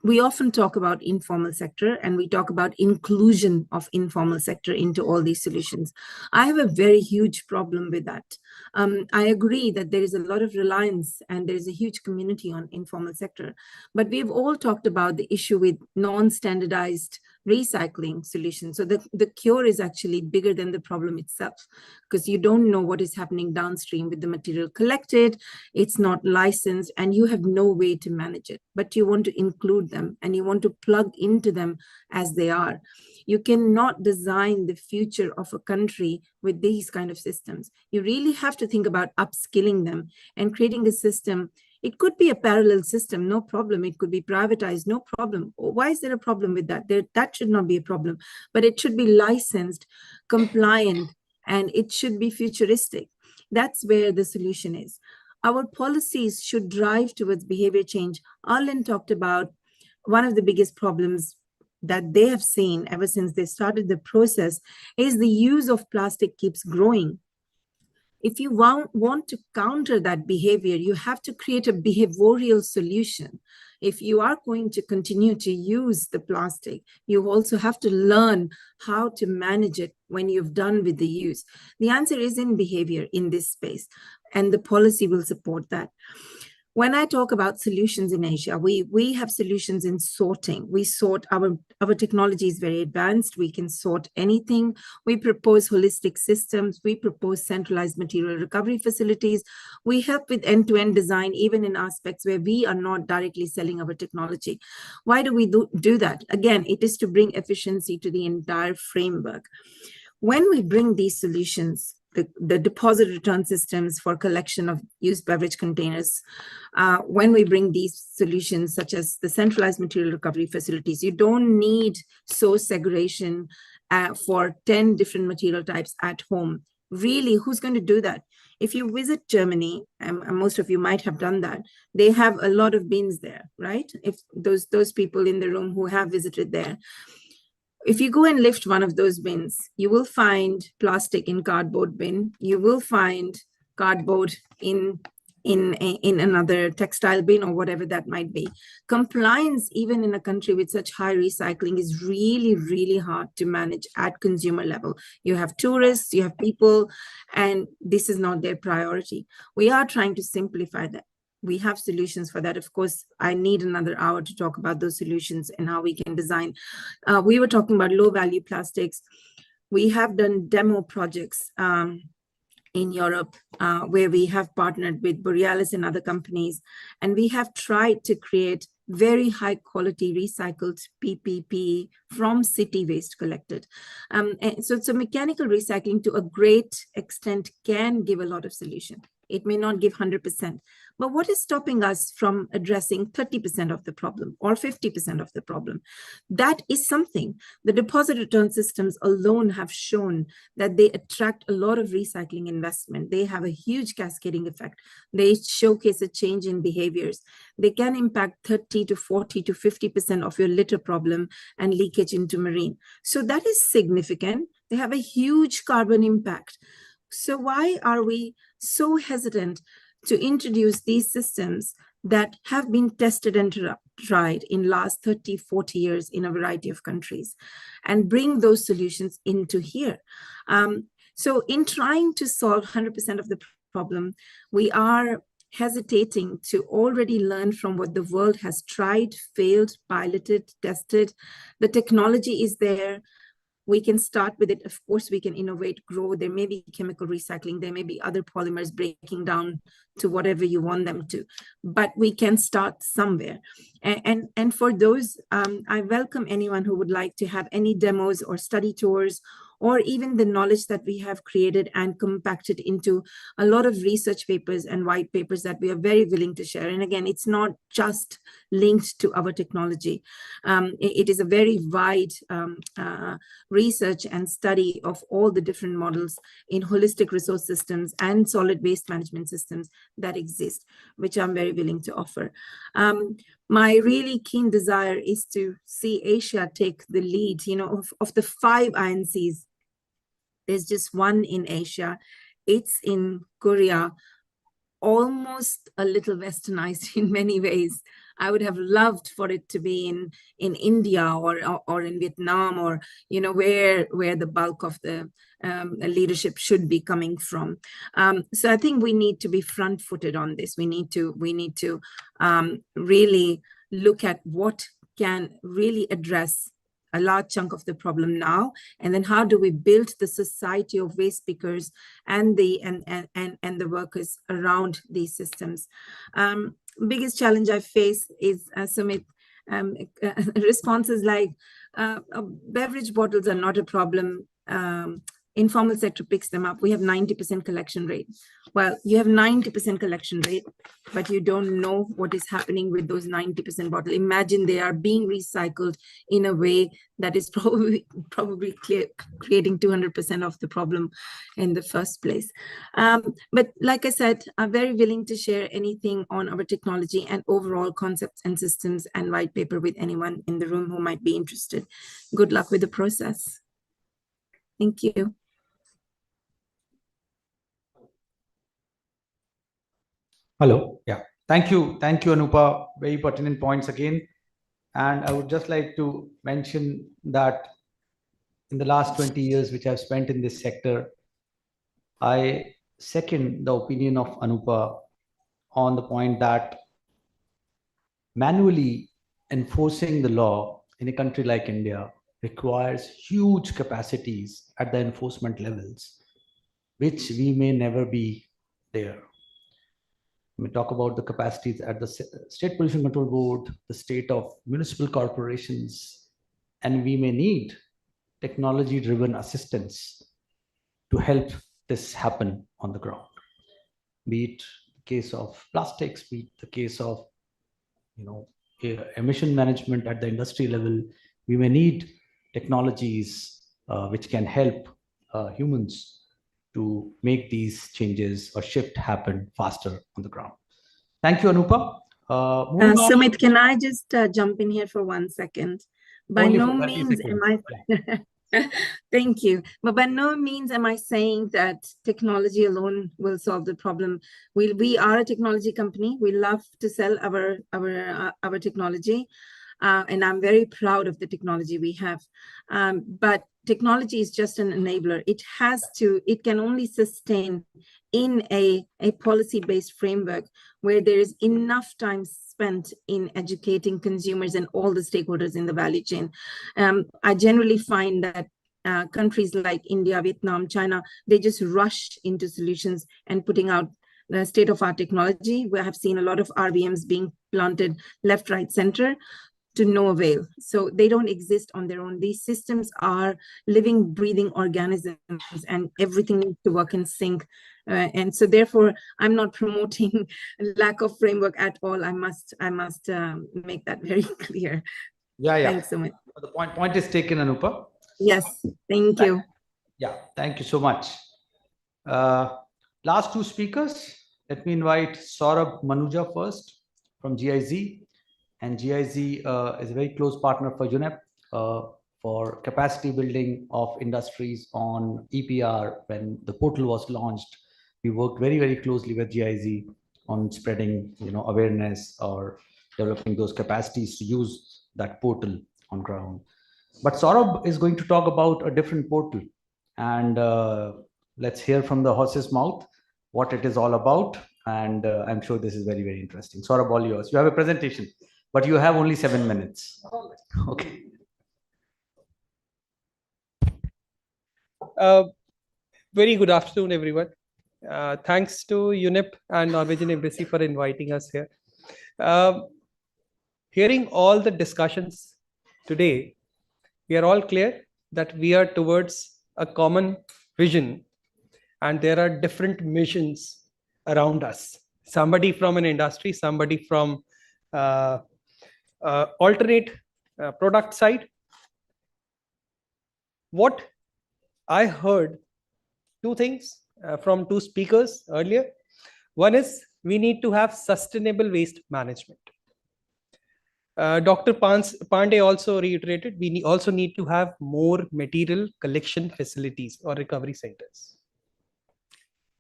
We often talk about informal sector, and we talk about inclusion of informal sector into all these solutions. I have a very huge problem with that. I agree that there is a lot of reliance and there is a huge community on informal sector, but we've all talked about the issue with non-standardized recycling solutions. So the cure is actually bigger than the problem itself, because you don't know what is happening downstream with the material collected. It's not licensed, and you have no way to manage it, but you want to include them and you want to plug into them as they are. You cannot design the future of a country with these kind of systems. You really have to think about upskilling them and creating a system. It could be a parallel system, no problem. It could be privatized, no problem. Why is there a problem with that? That should not be a problem, but it should be licensed, compliant, and it should be futuristic. That's where the solution is. Our policies should drive towards behavior change. Arlen talked about one of the biggest problems that they have seen ever since they started the process is the use of plastic keeps growing. If you want to counter that behavior, you have to create a behavioral solution. If you are going to continue to use the plastic, you also have to learn how to manage it when you've done with the use. The answer is in behavior in this space, and the policy will support that. When I talk about solutions in Asia, we have solutions in sorting. We sort, our technology is very advanced. We can sort anything. We propose holistic systems. We propose centralized material recovery facilities. We help with end-to-end design, even in aspects where we are not directly selling our technology. Why do we do that? Again, it is to bring efficiency to the entire framework. When we bring these solutions, the deposit return systems for collection of used beverage containers, when we bring these solutions such as the centralized material recovery facilities, you don't need source segregation for 10 different material types at home. Really, who's going to do that? If you visit Germany, and most of you might have done that, they have a lot of bins there, right? If those people in the room who have visited there, if you go and lift one of those bins, you will find plastic in cardboard bin. You will find cardboard in another textile bin or whatever that might be. Compliance, even in a country with such high recycling, is really, really hard to manage at consumer level. You have tourists, you have people, and this is not their priority. We are trying to simplify that. We have solutions for that. Of course, I need another hour to talk about those solutions and how we can design. We were talking about low value plastics. We have done demo projects in Europe where we have partnered with Borealis and other companies. And we have tried to create very high quality recycled PPP from city waste collected. And so mechanical recycling to a great extent can give a lot of solution. It may not give 100%, but what is stopping us from addressing 30% of the problem or 50% of the problem? That is something. The deposit return systems alone have shown that they attract a lot of recycling investment. They have a huge cascading effect. They showcase a change in behaviors. They can impact 30 to 40 to 50% of your litter problem and leakage into marine. So that is significant. They have a huge carbon impact. So why are we so hesitant to introduce these systems that have been tested and tried in last 30, 40 years in a variety of countries and bring those solutions into here? So in trying to solve 100% of the problem, we are hesitating to already learn from what the world has tried, failed, piloted, tested. The technology is there. we can start with it. Of course, we can innovate, grow. There may be chemical recycling. There may be other polymers breaking down to whatever you want them to, but we can start somewhere. And for those, I welcome anyone who would like to have any demos or study tours, or even the knowledge that we have created and compacted into a lot of research papers and white papers that we are very willing to share. And again, it's not just linked to our technology. It is a very wide research and study of all the different models in holistic resource systems and solid waste management systems that exist, which I'm very willing to offer. My really keen desire is to see Asia take the lead, of the 5 INCs. There's just one in Asia. It's in Korea, almost a little westernized in many ways. I would have loved for it to be in India or in Vietnam, or where the bulk of the leadership should be coming from. So I think we need to be front-footed on this. We need to really look at what can really address a large chunk of the problem now, and then how do we build the society of waste pickers and the workers around these systems. Biggest challenge I face is, Sumit, responses like beverage bottles are not a problem. Informal sector picks them up. We have 90% collection rate. Well, you have 90% collection rate, but you don't know what is happening with those 90% bottles. Imagine they are being recycled in a way that is probably creating 200% of the problem in the first place. But like I said, I'm very willing to share anything on our technology and overall concepts and systems and white paper with anyone in the room who might be interested. Good luck with the process. Thank you. Hello. Yeah. Thank you, Anupa. Very pertinent points again. And I would just like to mention that in the last 20 years, which I've spent in this sector, I second the opinion of Anupa on the point that manually enforcing the law in a country like India requires huge capacities at the enforcement levels, which we may never be there. We talk about the capacities at the State Pollution Control Board, the state of municipal corporations, and we may need technology-driven assistance to help this happen on the ground. Be it the case of plastics, be it the case of emission management at the industry level, we may need technologies which can help humans to make these changes or shift happen faster on the ground. Thank you, Anupa. Sumit, can I just jump in here for 1 second? By no means am I... Thank you. But by no means am I saying that technology alone will solve the problem. We are a technology company. We love to sell our technology. And I'm very proud of the technology we have. But technology is just an enabler. It can only sustain in a policy-based framework where there is enough time spent in educating consumers and all the stakeholders in the value chain. I generally find that countries like India, Vietnam, China, they just rush into solutions and putting out the state-of-art technology. We have seen a lot of RVMs being planted left, right, center, to no avail. So they don't exist on their own. These systems are living, breathing organisms, and everything needs to work in sync. And so therefore, I'm not promoting lack of framework at all. I must make that very clear. Yeah. Thanks so much. The point is taken, Anupa. Yes, thank you. Yeah, thank you so much. Last 2 speakers, let me invite Saurabh Manuja first from GIZ. And GIZ is a very close partner for UNEP for capacity building of industries on EPR. When the portal was launched, we worked very, very closely with GIZ on spreading awareness or developing those capacities to use that portal on ground. But Saurabh is going to talk about a different portal. And let's hear from the horse's mouth what it is all about. And I'm sure this is very, very interesting. Saurabh, all yours. You have a presentation, but you have only 7 minutes. Okay. Very good afternoon, everyone. Thanks to UNIP and Norwegian Embassy for inviting us here. Hearing all the discussions today, we are all clear that we are towards a common vision, and there are different missions around us. Somebody from an industry, somebody from alternate product side. What I heard, two things from two speakers earlier. One is we need to have sustainable waste management. Dr. Pandey also reiterated we also need to have more material collection facilities or recovery centers.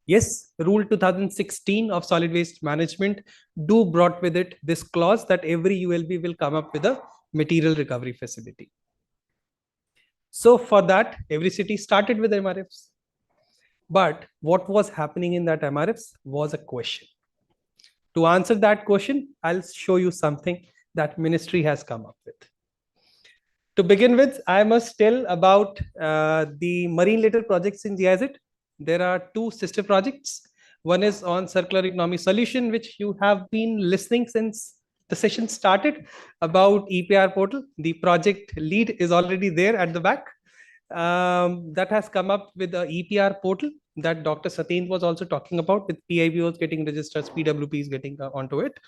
Yes, Rule 2016 of solid waste management brought with it this clause that every ULB will come up with a material recovery facility. So for that, every city started with MRFs. But what was happening in that MRFs was a question. To answer that question, I'll show you something that ministry has come up with. To begin with, I must tell about the marine litter projects in GIZ. There are two sister projects. One is on circular economy solution, which you have been listening since the session started, about EPR portal. The project lead is already there at the back. That has come up with the EPR portal that Dr. Sateen was also talking about, with PIBOs getting registered, PWPs getting onto it.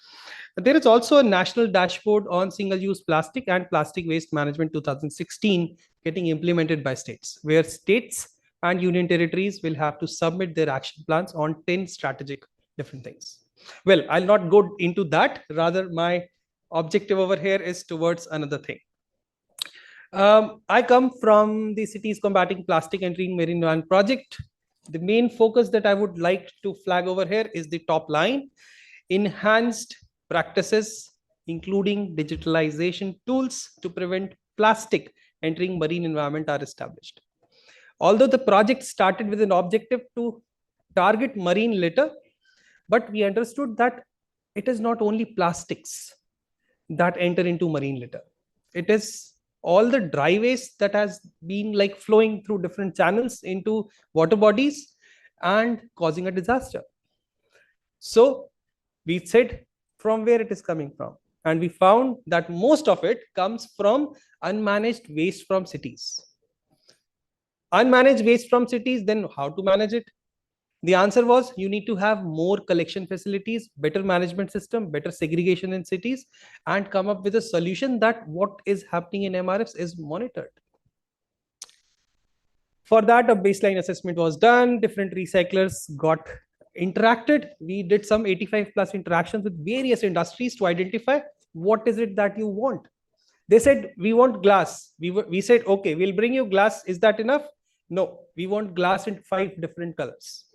There is also a national dashboard on single-use plastic and plastic waste management 2016 getting implemented by states, where states and union territories will have to submit their action plans on 10 strategic different things. Well, I'll not go into that. Rather, my objective over here is towards another thing. I come from the Cities Combating Plastic Entering Marine Environment project. The main focus that I would like to flag over here is the top line. Enhanced practices, including digitalization tools to prevent plastic entering marine environment, are established. Although the project started with an objective to target marine litter, but we understood that it is not only plastics that enter into marine litter. It is all the dry waste that has been like flowing through different channels into water bodies and causing a disaster. So we said from where it is coming from, and we found that most of it comes from unmanaged waste from cities. Unmanaged waste from cities, then how to manage it? The answer was you need to have more collection facilities, better management system, better segregation in cities, and come up with a solution that what is happening in MRFs is monitored. For that, a baseline assessment was done. Different recyclers got interacted. We did some 85 plus interactions with various industries to identify what is it that you want. They said, we want glass. We said, okay, we'll bring you glass. Is that enough? No, we want glass in 5 different colors.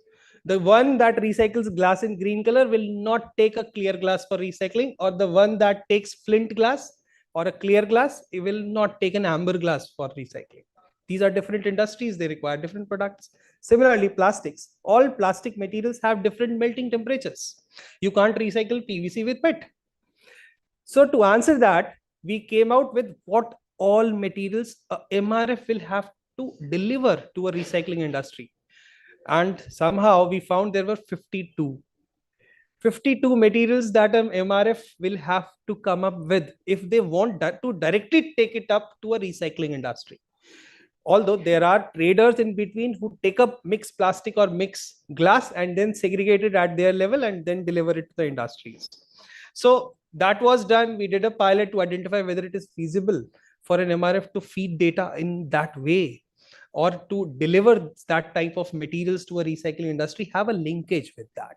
The one that recycles glass in green color will not take a clear glass for recycling, or the one that takes flint glass or a clear glass, it will not take an amber glass for recycling. These are different industries, they require different products. Similarly, plastics, all plastic materials have different melting temperatures. You can't recycle PVC with PET. So to answer that, we came out with what all materials a MRF will have to deliver to a recycling industry. And somehow we found there were 52 materials that an MRF will have to come up with if they want that to directly take it up to a recycling industry. Although there are traders in between who take up mixed plastic or mixed glass and then segregate it at their level and then deliver it to the industries. So that was done. We did a pilot to identify whether it is feasible for an MRF to feed data in that way, or to deliver that type of materials to a recycling industry, have a linkage with that.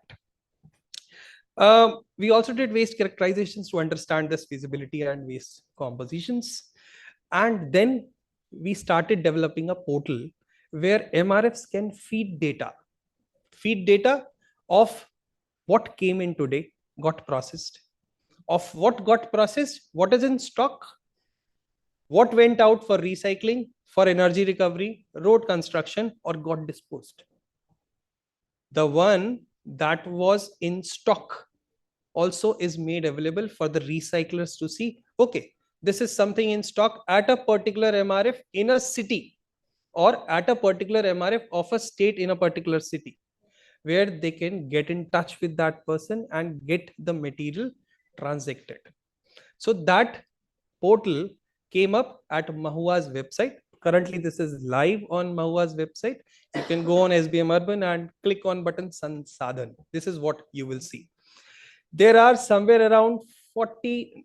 We also did waste characterizations to understand this feasibility and waste compositions. And then we started developing a portal where MRFs can feed data of what came in today, got processed, of what got processed, what is in stock, what went out for recycling, for energy recovery, road construction, or got disposed. The one that was in stock also is made available for the recyclers to see, okay, this is something in stock at a particular MRF in a city. or at a particular MRF of a state in a particular city, where they can get in touch with that person and get the material transacted. So that portal came up at Mahua's website. Currently, this is live on Mahua's website. You can go on SBM Urban and click on button Sansadhan. This is what you will see. There are somewhere around 40.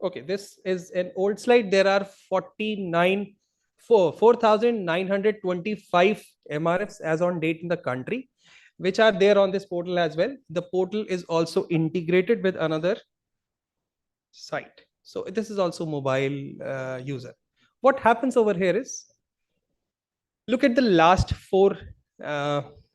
Okay, this is an old slide. There are 4,925 MRFs as on date in the country, which are there on this portal as well. The portal is also integrated with another site. So this is also mobile user. What happens over here is, look at the last 4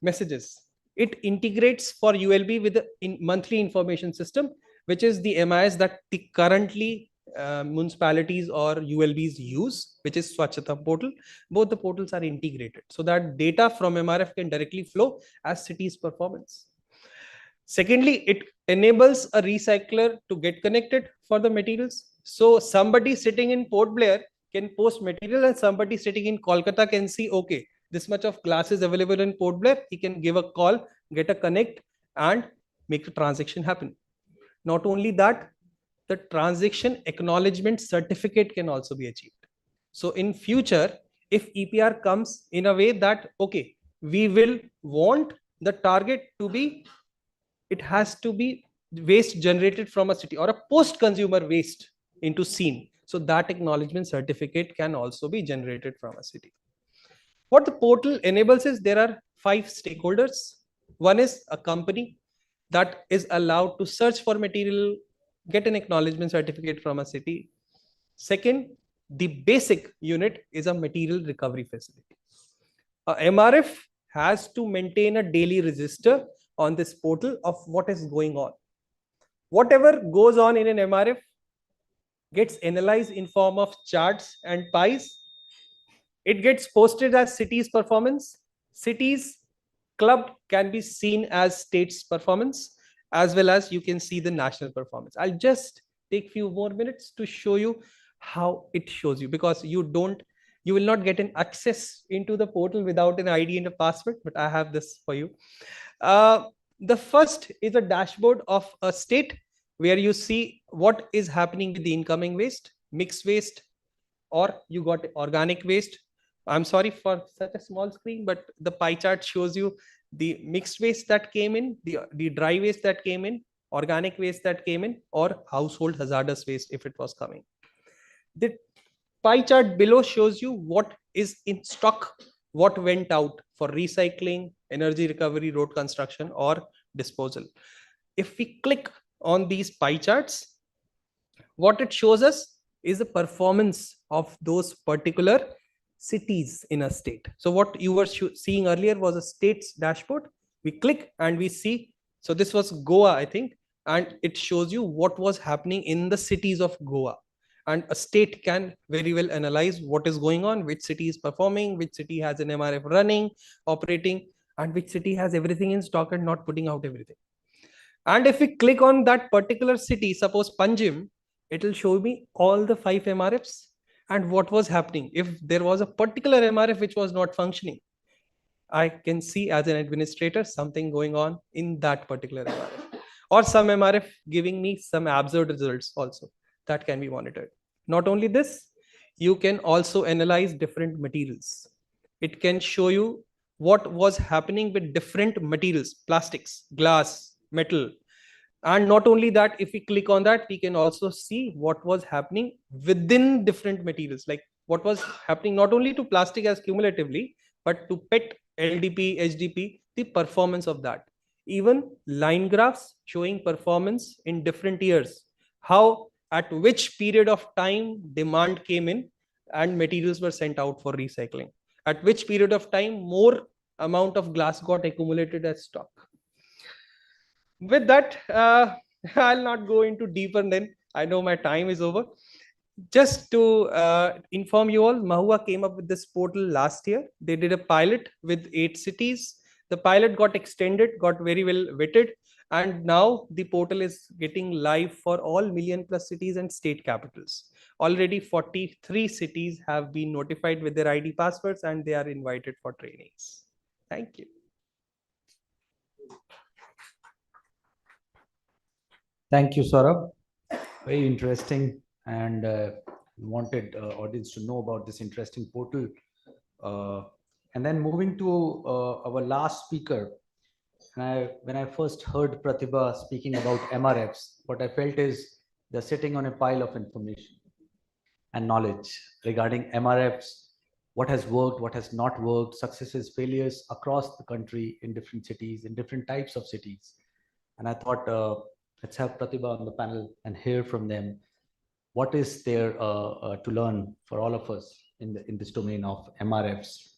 messages. It integrates for ULB with the monthly information system, which is the MIS that the currently municipalities or ULBs use, which is Swachhata portal. Both the portals are integrated so that data from MRF can directly flow as city's performance. Secondly, it enables a recycler to get connected for the materials. So somebody sitting in Port Blair can post material, and somebody sitting in Kolkata can see, okay, this much of glass is available in Port Blair. He can give a call, get a connect, and make the transaction happen. Not only that, the transaction acknowledgement certificate can also be achieved. So in future, if EPR comes in a way that, okay, we will want the target to be, it has to be waste generated from a city or a post-consumer waste into scene. So that acknowledgement certificate can also be generated from a city. What the portal enables is, there are 5 stakeholders. One is a company that is allowed to search for material, get an acknowledgement certificate from a city. Second, the basic unit is a material recovery facility. A MRF has to maintain a daily register on this portal of what is going on. Whatever goes on in an MRF gets analyzed in form of charts and pies. It gets posted as city's performance. Cities clubbed can be seen as state's performance, as well as you can see the national performance. I'll just take few more minutes to show you how it shows you, because you will not get an access into the portal without an ID and a password, but I have this for you. The first is a dashboard of a state where you see what is happening with the incoming waste, mixed waste, or you got organic waste. I'm sorry for such a small screen, but the pie chart shows you the mixed waste that came in, the dry waste that came in, organic waste that came in, or household hazardous waste if it was coming. The pie chart below shows you what is in stock, what went out for recycling, energy recovery, road construction, or disposal. If we click on these pie charts, what it shows us is the performance of those particular cities in a state. So what you were seeing earlier was a state's dashboard. We click and we see, so this was Goa, I think, and it shows you what was happening in the cities of Goa. And a state can very well analyze what is going on, which city is performing, which city has an MRF running, operating, and which city has everything in stock and not putting out everything. And if we click on that particular city, suppose Panjim, it will show me all the 5 MRFs and what was happening. If there was a particular MRF which was not functioning, I can see as an administrator something going on in that particular MRF, or some MRF giving me some absurd results also that can be monitored. Not only this, you can also analyze different materials. It can show you what was happening with different materials, plastics, glass, metal. And not only that, if we click on that, we can also see what was happening within different materials, like what was happening not only to plastic as cumulatively, but to PET, LDP, HDP, the performance of that. Even line graphs showing performance in different years, how at which period of time demand came in and materials were sent out for recycling. At which period of time more amount of glass got accumulated as stock. With that, I'll not go into deeper then. I know my time is over. Just to inform you all, Mahua came up with this portal last year. They did a pilot with 8 cities. The pilot got extended, got very well vetted, And now the portal is getting live for all million-plus cities and state capitals. Already 43 cities have been notified with their ID passwords and they are invited for trainings. Thank you. Thank you, Saurabh. Very interesting, and wanted audience to know about this interesting portal. And then moving to our last speaker, when I first heard Pratibha speaking about MRFs, what I felt is they're sitting on a pile of information and knowledge regarding MRFs, what has worked, what has not worked, successes, failures across the country in different cities, in different types of cities. And I thought, let's have Pratibha on the panel and hear from them. What is there to learn for all of us in this domain of MRFs,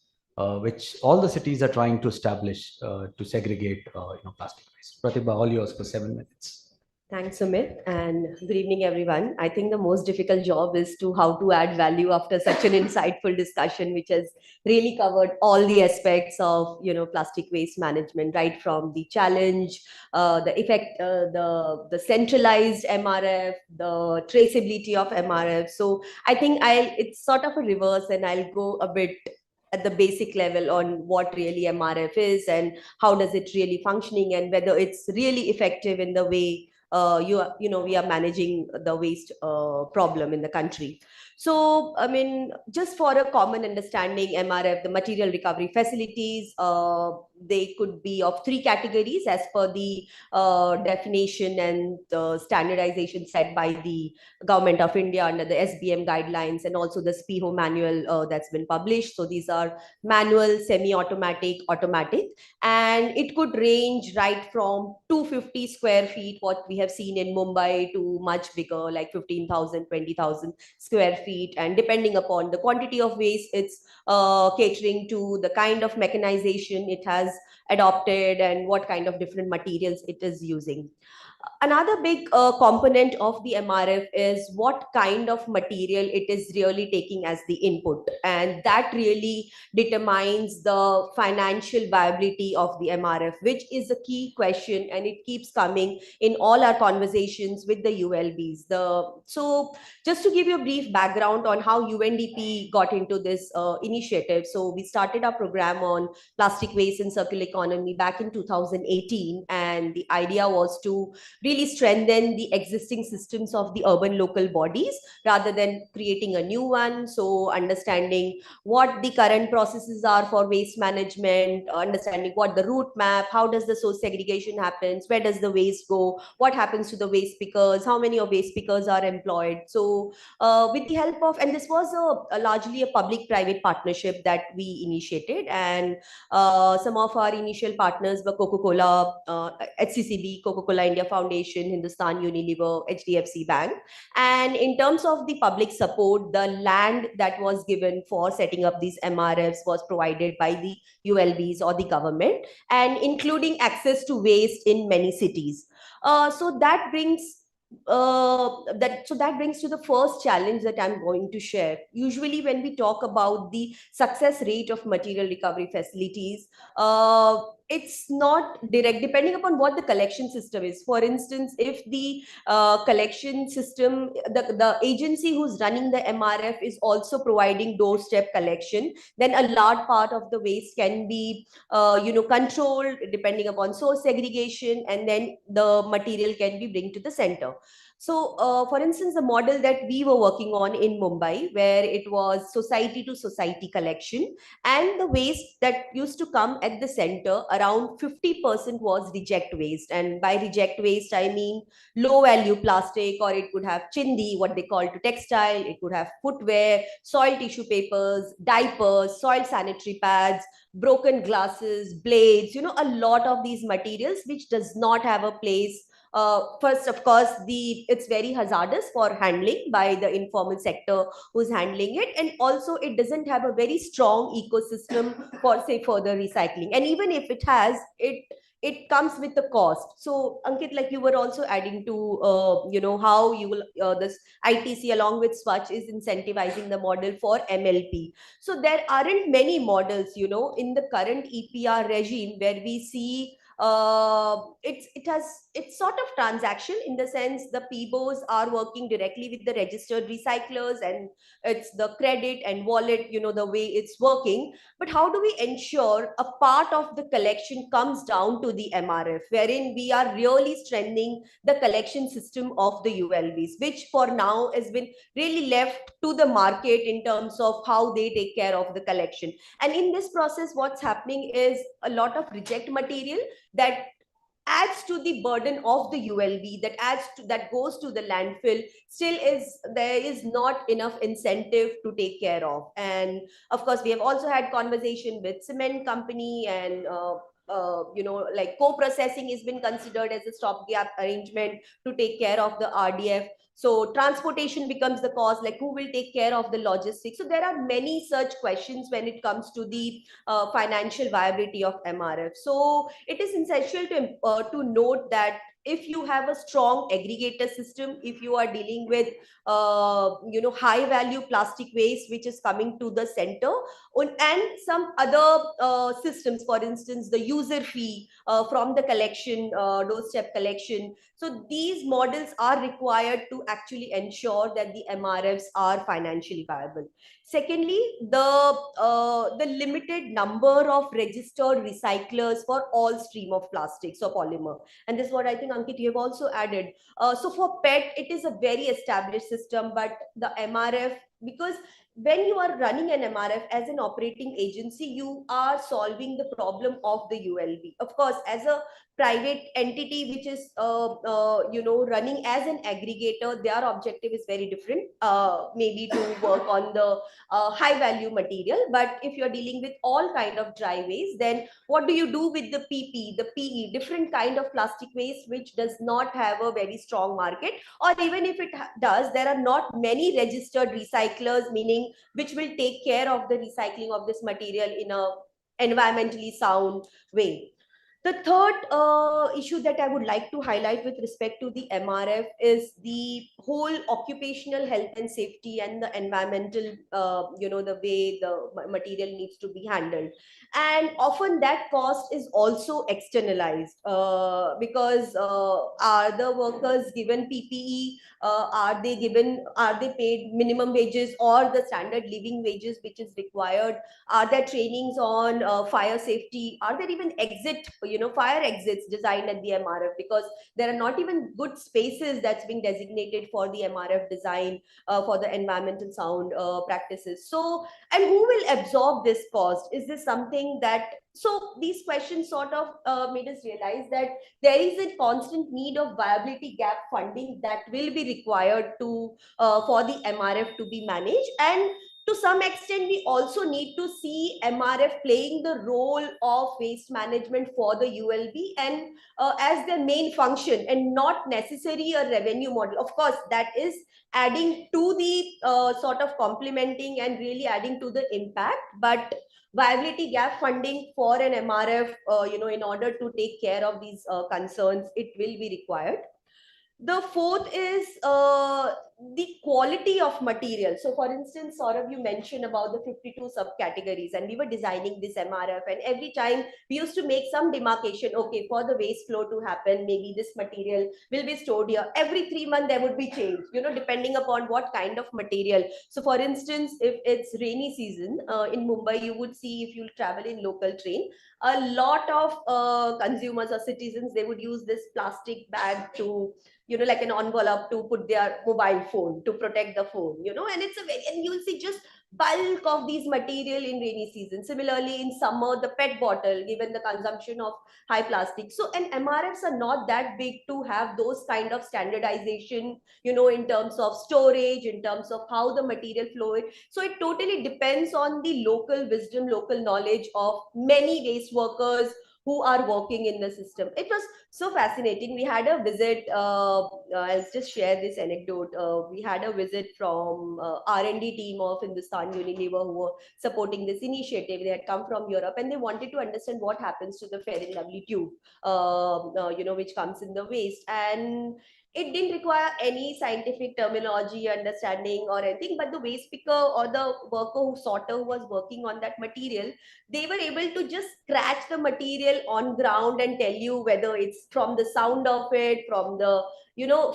which all the cities are trying to establish to segregate plastic waste? Pratibha, all yours for 7 minutes. Thanks, Sumit, and good evening, everyone. I think the most difficult job is to how to add value after such an insightful discussion, which has really covered all the aspects of plastic waste management, right from the challenge, the effect, the centralized MRF, the traceability of MRF. So I think it's sort of a reverse, and I'll go a bit at the basic level on what really MRF is and how does it really functioning and whether it's really effective in the way we are managing the waste problem in the country. So, I mean, just for a common understanding, MRF, the material recovery facilities, they could be of 3 categories as per the definition and the standardization set by the Government of India under the SBM guidelines and also the SPIHO manual that's been published. So these are manual, semi-automatic, automatic, and it could range right from 250 square feet, what we have seen in Mumbai, to much bigger, like 15,000, 20,000 square feet. And depending upon the quantity of waste, it's catering to the kind of mechanization it has adopted and what kind of different materials it is using. Another big component of the MRF is what kind of material it is really taking as the input. And that really determines the financial viability of the MRF, which is a key question, and it keeps coming in all our conversations with the ULBs. So just to give you a brief background on how UNDP got into this initiative. So we started our program on plastic waste and circular economy back in 2018. And the idea was to really strengthen the existing systems of the urban local bodies rather than creating a new one. So understanding what the current processes are for waste management, understanding what the route map, how does the source segregation happens, where does the waste go, what happens to the waste pickers, how many of waste pickers are employed. So with the help of, and this was largely a public-private partnership that we initiated, and some of our initial partners were Coca-Cola, HCCB, Coca-Cola India Foundation, Hindustan Unilever, HDFC Bank. And in terms of the public support, the land that was given for setting up these MRFs was provided by the ULBs or the government, and including access to waste in many cities. So that brings to the first challenge that I'm going to share. Usually when we talk about the success rate of material recovery facilities, it's not direct, depending upon what the collection system is. For instance, if the collection system, the agency who's running the MRF is also providing doorstep collection, then a large part of the waste can be controlled depending upon source segregation, and then the material can be bring to the center. So, for instance, the model that we were working on in Mumbai, where it was society to society collection, and the waste that used to come at the center, around 50% was reject waste. And by reject waste, I mean low value plastic, or it could have chindi, what they call to textile, it could have footwear, soil tissue papers, diapers, soil sanitary pads, broken glasses, blades, a lot of these materials which does not have a place. First, of course, it's very hazardous for handling by the informal sector who's handling it, and also it doesn't have a very strong ecosystem for, say, further recycling. And even if it has, it comes with a cost. So, Ankit, like you were also adding to, how you will, this ITC along with Swatch is incentivizing the model for MLP. So there aren't many models, in the current EPR regime where we see it's sort of transaction in the sense the PBOs are working directly with the registered recyclers, and it's the credit and wallet, the way it's working. But how do we ensure a part of the collection comes down to the MRF, wherein we are really strengthening the collection system of the ULBs, which for now has been really left to the market in terms of how they take care of the collection. And in this process, what's happening is a lot of reject material that adds to the burden of the ULB, that goes to the landfill. Still there is not enough incentive to take care of. And of course, we have also had conversation with cement company, and like co-processing has been considered as a stopgap arrangement to take care of the RDF. So transportation becomes the cost, like who will take care of the logistics? So there are many such questions when it comes to the financial viability of MRF. So it is essential to note that if you have a strong aggregator system, if you are dealing with high value plastic waste which is coming to the center, and some other systems, for instance the user fee from the collection, doorstep collection. So these models are required to actually ensure that the MRFs are financially viable. Secondly, the limited number of registered recyclers for all stream of plastics or polymer. And this is what I think, Ankit, you have also added. So for PET, it is a very established system, but the MRF, because when you are running an MRF as an operating agency, you are solving the problem of the ULB. Of course, as a private entity which is running as an aggregator, their objective is very different, maybe to work on the high value material. But if you're dealing with all kind of dry waste, then what do you do with the PP, the PE, different kind of plastic waste which does not have a very strong market, or even if it does, there are not many registered recyclers, meaning which will take care of the recycling of this material in a environmentally sound way. The third issue that I would like to highlight with respect to the MRF is the whole occupational health and safety and the environmental, the way the material needs to be handled. And often that cost is also externalized because are the workers given PPE? Are they paid minimum wages or the standard living wages which is required? Are there trainings on fire safety? Are there even fire exits designed at the MRF? Because there are not even good spaces that's being designated for the MRF design for the environmental sound practices. So, and who will absorb this cost? Is this something that, so these questions sort of made us realize that there is a constant need of viability gap funding that will be required to for the MRF to be managed. And to some extent, we also need to see MRF playing the role of waste management for the ULB and as their main function, and not necessarily a revenue model. Of course, that is adding to the sort of complementing and really adding to the impact, but viability gap funding for an MRF, in order to take care of these concerns, it will be required. The fourth is the quality of material. So for instance, Saurabh, you mentioned about the 52 subcategories, and we were designing this MRF, and every time we used to make some demarcation. Okay, for the waste flow to happen, maybe this material will be stored here. Every 3 months there would be change, depending upon what kind of material. So for instance, if it's rainy season in Mumbai, you would see, if you travel in local train, a lot of consumers or citizens, they would use this plastic bag to, like an envelope to put their mobile phone, to protect the phone, and it's and you'll see just bulk of these material in rainy season. Similarly, in summer, the PET bottle, given the consumption of high plastic. So, and MRFs are not that big to have those kind of standardization, in terms of storage, in terms of how the material flow. So it totally depends on the local wisdom, local knowledge of many waste workers who are working in the system. It was so fascinating. We had a visit, I'll just share this anecdote. We had a visit from R&D team of Hindustan Unilever who were supporting this initiative. They had come from Europe, and they wanted to understand what happens to the Fair and Lovely tube, which comes in the waste. And It didn't require any scientific terminology, understanding or anything, but the waste picker or the sorter who was working on that material, they were able to just scratch the material on ground and tell you whether it's from the sound of it, from the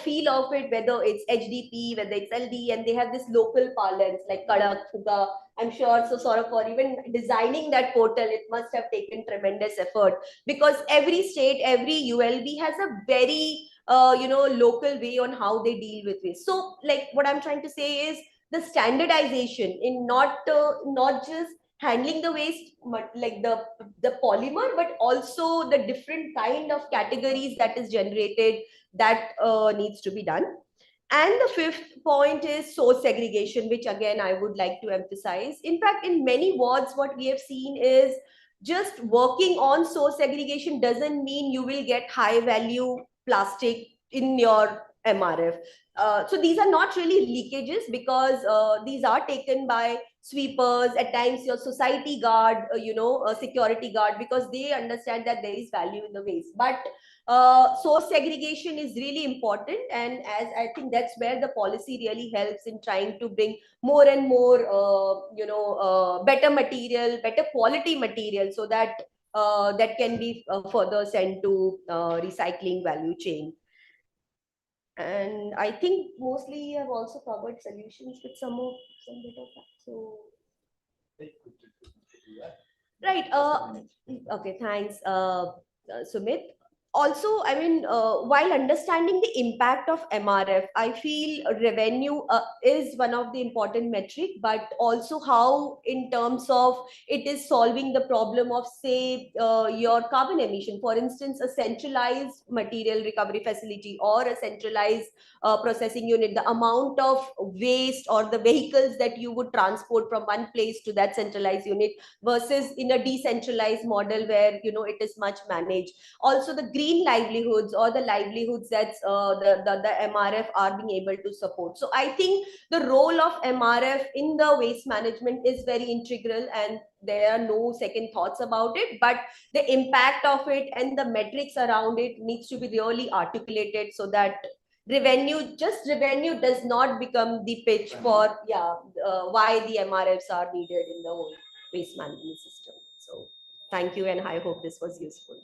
feel of it, whether it's HDP, whether it's LD, and they have this local parlance like Kadak, Fuga. I'm sure. So sort of for even designing that portal, it must have taken tremendous effort, because every state, every ULB has a very local way on how they deal with waste. So like what I'm trying to say is the standardization in not just handling the waste, but like the polymer, but also the different kind of categories that is generated, that needs to be done. And the fifth point is source segregation, which again I would like to emphasize. In fact, in many wards, what we have seen is just working on source segregation doesn't mean you will get high value plastic in your MRF. So these are not really leakages, because these are taken by sweepers, at times your society guard, a security guard, because they understand that there is value in the waste. But source segregation is really important, and as I think that's where the policy really helps in trying to bring more and more better material, better quality material, so that that can be further sent to recycling value chain. And I think mostly I've also covered solutions with some bit of that. So right, okay, thanks, Sumit. Also, I mean, while understanding the impact of MRF, I feel revenue is one of the important metric, but also how in terms of it is solving the problem of, say, your carbon emission. For instance, a centralized material recovery facility or a centralized processing unit, the amount of waste or the vehicles that you would transport from one place to that centralized unit versus in a decentralized model where it is much managed. Also the green livelihoods or the livelihoods that the MRF are being able to support. So I think the role of MRF in the waste management is very integral, and there are no second thoughts about it, but the impact of it and the metrics around it needs to be really articulated, so that revenue does not become the pitch for why the MRFs are needed in the whole waste management system. So thank you, and I hope this was useful.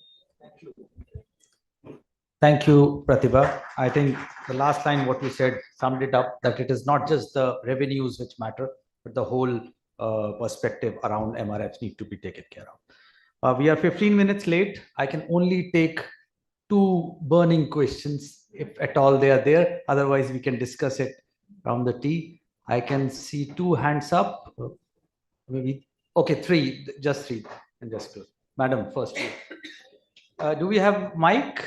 Thank you, Pratibha. I think the last line, what you said, summed it up, that it is not just the revenues which matter, but the whole perspective around MRFs need to be taken care of. We are 15 minutes late. I can only take 2 burning questions, if at all they are there. Otherwise, we can discuss it around the tea. I can see 2 hands up. Maybe, okay, 3, just 3. And just close. Madam, first. Do we have mic?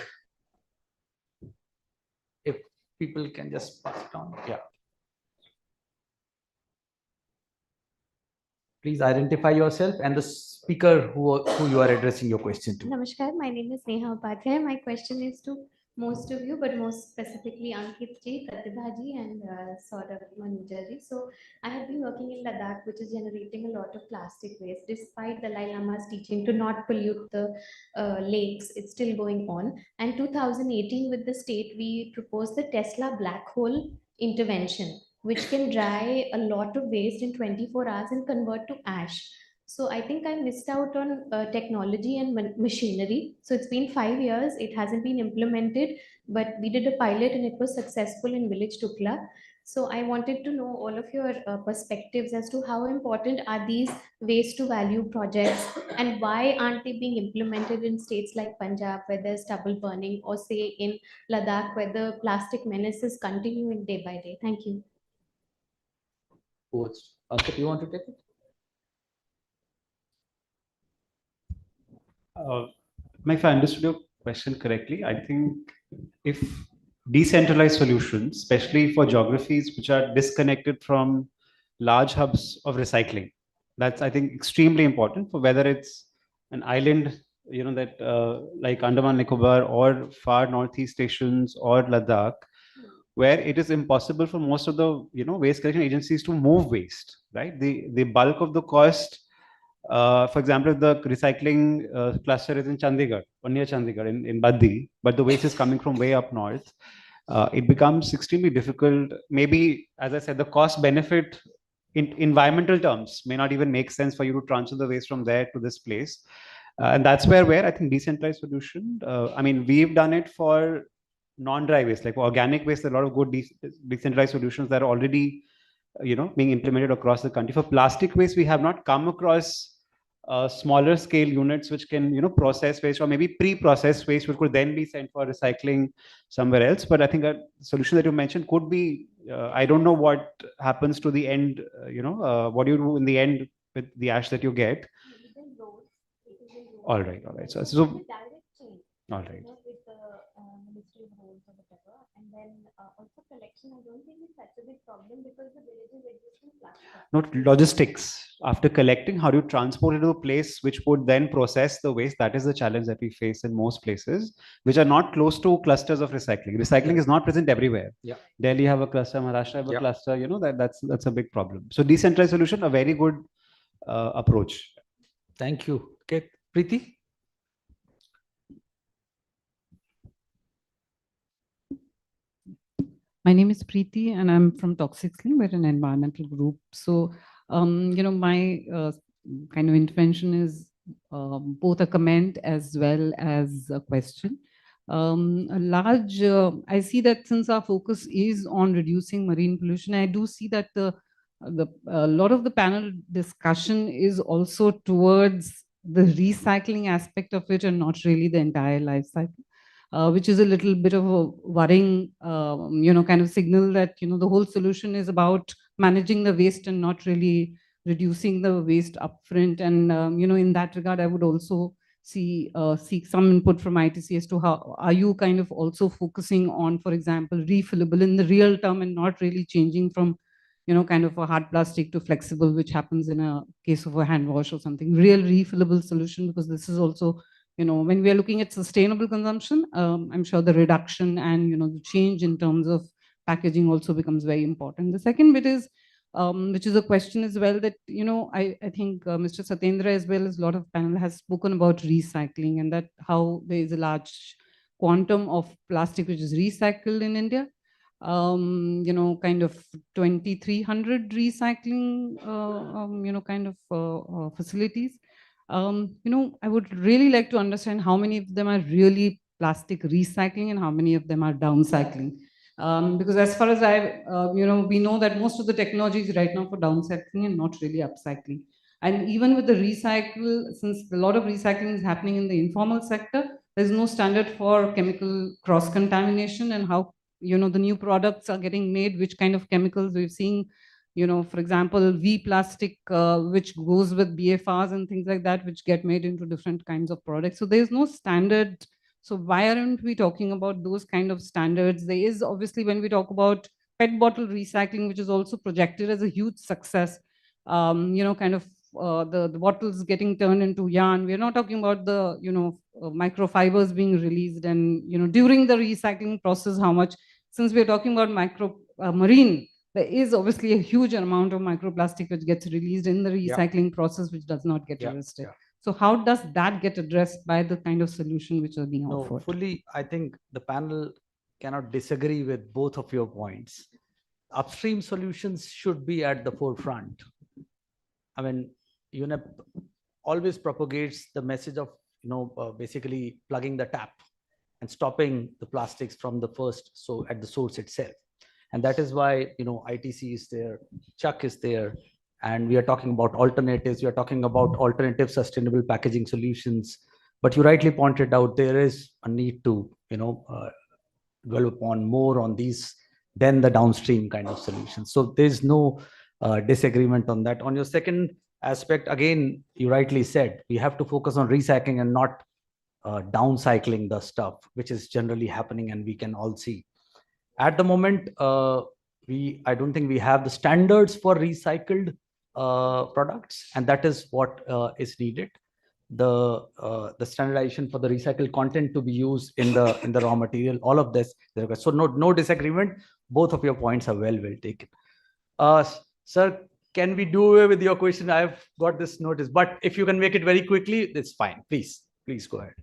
If people can just pass it on. Yeah. Please identify yourself and the speaker who you are addressing your question to. Namaskar, my name is Neha Upadhyay. My question is to most of you, but most specifically Ankit ji, Pratibha ji, and sort of Manuja ji. So I have been working in Ladakh, which is generating a lot of plastic waste. Despite Dalai Lama's teaching to not pollute the lakes, it's still going on. And 2018, with the state, we proposed the Tesla black hole intervention, which can dry a lot of waste in 24 hours and convert to ash. So I think I missed out on technology and machinery. So it's been 5 years, it hasn't been implemented, but we did a pilot and it was successful in village Tukla. So I wanted to know all of your perspectives as to how important are these waste to value projects, and why aren't they being implemented in states like Punjab where there's stubble burning, or say in Ladakh where the plastic menace is continuing day by day. Thank you. Ankit, you want to take it? If I understood your question correctly, I think if decentralized solutions, especially for geographies which are disconnected from large hubs of recycling, that's, I think, extremely important for whether it's an island, that like Andaman Nicobar or far northeast stations or Ladakh, where it is impossible for most of the waste collection agencies to move waste, right? The bulk of the cost, for example, if the recycling cluster is in Chandigarh or near Chandigarh in Baddi, but the waste is coming from way up north, it becomes extremely difficult. Maybe, as I said, the cost benefit in environmental terms may not even make sense for you to transfer the waste from there to this place. And that's where I think decentralized solution, I mean, we've done it for non-dry waste, like for organic waste, there are a lot of good decentralized solutions that are already, being implemented across the country. For plastic waste, we have not come across smaller scale units which can, process waste, or maybe pre-processed waste, which could then be sent for recycling somewhere else. But I think a solution that you mentioned could be, I don't know what happens to the end, what do you do in the end with the ash that you get? All right. So all right. With the Ministry of Roads or whatever, and then also collection. I don't think it's such a big problem because the villages exist in clusters. Not logistics. After collecting, how do you transport it to a place which would then process the waste? That is the challenge that we face in most places, which are not close to clusters of recycling. Recycling is not present everywhere. Yeah. Delhi have a cluster, Maharashtra have a Yeah. cluster. That's a big problem. So decentralized solution, a very good approach. Thank you. Okay, Preeti. My name is Preeti and I'm from Toxically. We're an environmental group. So, my kind of intervention is both a comment as well as a question. I see that since our focus is on reducing marine pollution, I do see that a lot of the panel discussion is also towards the recycling aspect of it and not really the entire life cycle. Which is a little bit of a worrying, kind of signal that, the whole solution is about managing the waste and not really reducing the waste upfront. And, in that regard, I would also seek some input from ITC as to how are you kind of also focusing on, for example, refillable in the real term and not really changing from, kind of a hard plastic to flexible, which happens in a case of a hand wash or something, real refillable solution, because this is also, when we are looking at sustainable consumption, I'm sure the reduction and, the change in terms of packaging also becomes very important. The second bit is, which is a question as well that, I think Mr. Satyendra as well as a lot of panel has spoken about recycling and that how there is a large quantum of plastic which is recycled in India. Kind of 2,300 recycling, kind of facilities. I would really like to understand how many of them are really plastic recycling and how many of them are downcycling. Because as far as we know that most of the technologies right now for downcycling and not really upcycling. And even with the recycle, since a lot of recycling is happening in the informal sector, there's no standard for chemical cross-contamination and how, the new products are getting made, which kind of chemicals we've seen. For example, V plastic, which goes with BFRs and things like that, which get made into different kinds of products. So there's no standard. So why aren't we talking about those kind of standards? There is obviously when we talk about PET bottle recycling, which is also projected as a huge success, kind of the bottles getting turned into yarn. We're not talking about the, microfibers being released and, during the recycling process, how much, since we're talking about marine, there is obviously a huge amount of microplastic which gets released in the recycling process, which does not get arrested. So how does that get addressed by the kind of solution which are being offered? Fully, I think the panel cannot disagree with both of your points. Upstream solutions should be at the forefront. I mean, UNEP always propagates the message of, basically plugging the tap and stopping the plastics from the first, so at the source itself. And that is why, ITC is there, Chuck is there, and we are talking about alternatives. We are talking about alternative sustainable packaging solutions. But you rightly pointed out there is a need to, dwell upon more on these than the downstream kind of solutions. So there's no disagreement on that. On your second aspect, again, you rightly said, we have to focus on recycling and not downcycling the stuff, which is generally happening and we can all see. At the moment, I don't think we have the standards for recycled products, and that is what is needed. The standardization for the recycled content to be used in the raw material, all of this. So no disagreement. Both of your points are well taken. Sir, can we do away with your question? I've got this notice, but if you can make it very quickly, it's fine. Please go ahead.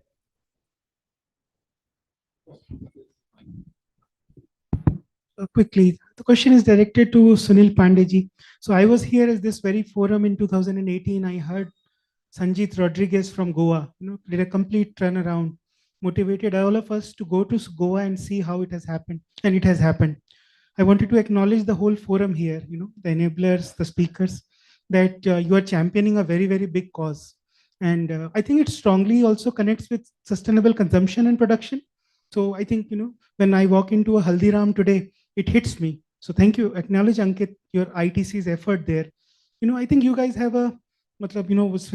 quickly. The question is directed to Sunil Pandeyji. So I was here at this very forum in 2018. I heard Sanjit Rodriguez from Goa, did a complete turnaround, motivated all of us to go to Goa and see how it has happened, and it has happened. I wanted to acknowledge the whole forum here, the enablers, the speakers, that you are championing a very, very big cause. And I think it strongly also connects with sustainable consumption and production. So I think, when I walk into a Haldiram today, it hits me. So thank you. Acknowledge, Ankit, your ITC's effort there. I think you guys have a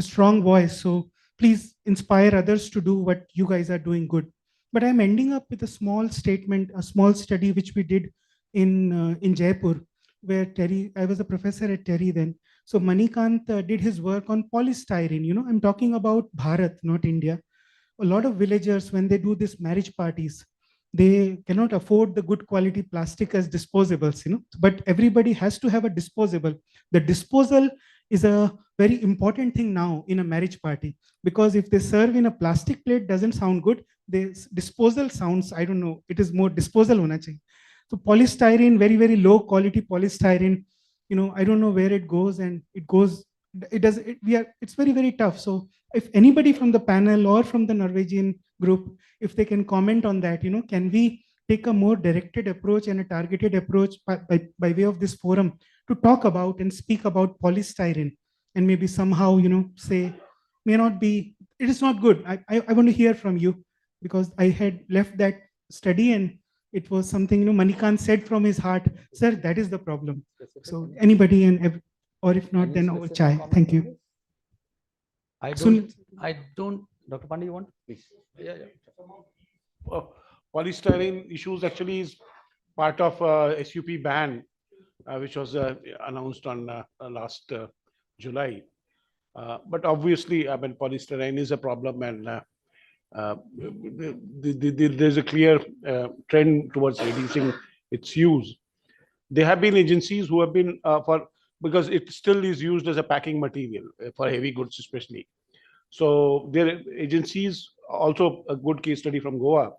strong voice. So please inspire others to do what you guys are doing good. But I'm ending up with a small statement, a small study which we did in Jaipur, where TERI, I was a professor at TERI then. So Manikant did his work on polystyrene. I'm talking about Bharat, not India. A lot of villagers, when they do these marriage parties, they cannot afford the good quality plastic as disposables, but everybody has to have a disposable. The disposal is a very important thing now in a marriage party, because if they serve in a plastic plate, doesn't sound good. The disposal sounds, I don't know, it is more disposal hona chahiye. So polystyrene, very, very low quality polystyrene, I don't know where it goes, and it's very, very tough. So if anybody from the panel or from the Norwegian group, if they can comment on that, can we take a more directed approach and a targeted approach by way of this forum to talk about and speak about polystyrene, and maybe somehow, say, it is not good. I want to hear from you, because I had left that study and it was something, Manikant said from his heart, sir, that is the problem. So anybody, or if not, then over chai. Thank you. I don't, Dr. Pandey, you want? Please. Yeah. Polystyrene issues actually is part of SUP ban, which was announced on last July. But obviously, I mean, polystyrene is a problem, and there's a clear trend towards reducing its use. There have been agencies who have been because it still is used as a packing material for heavy goods, especially. So there are agencies, also a good case study from Goa,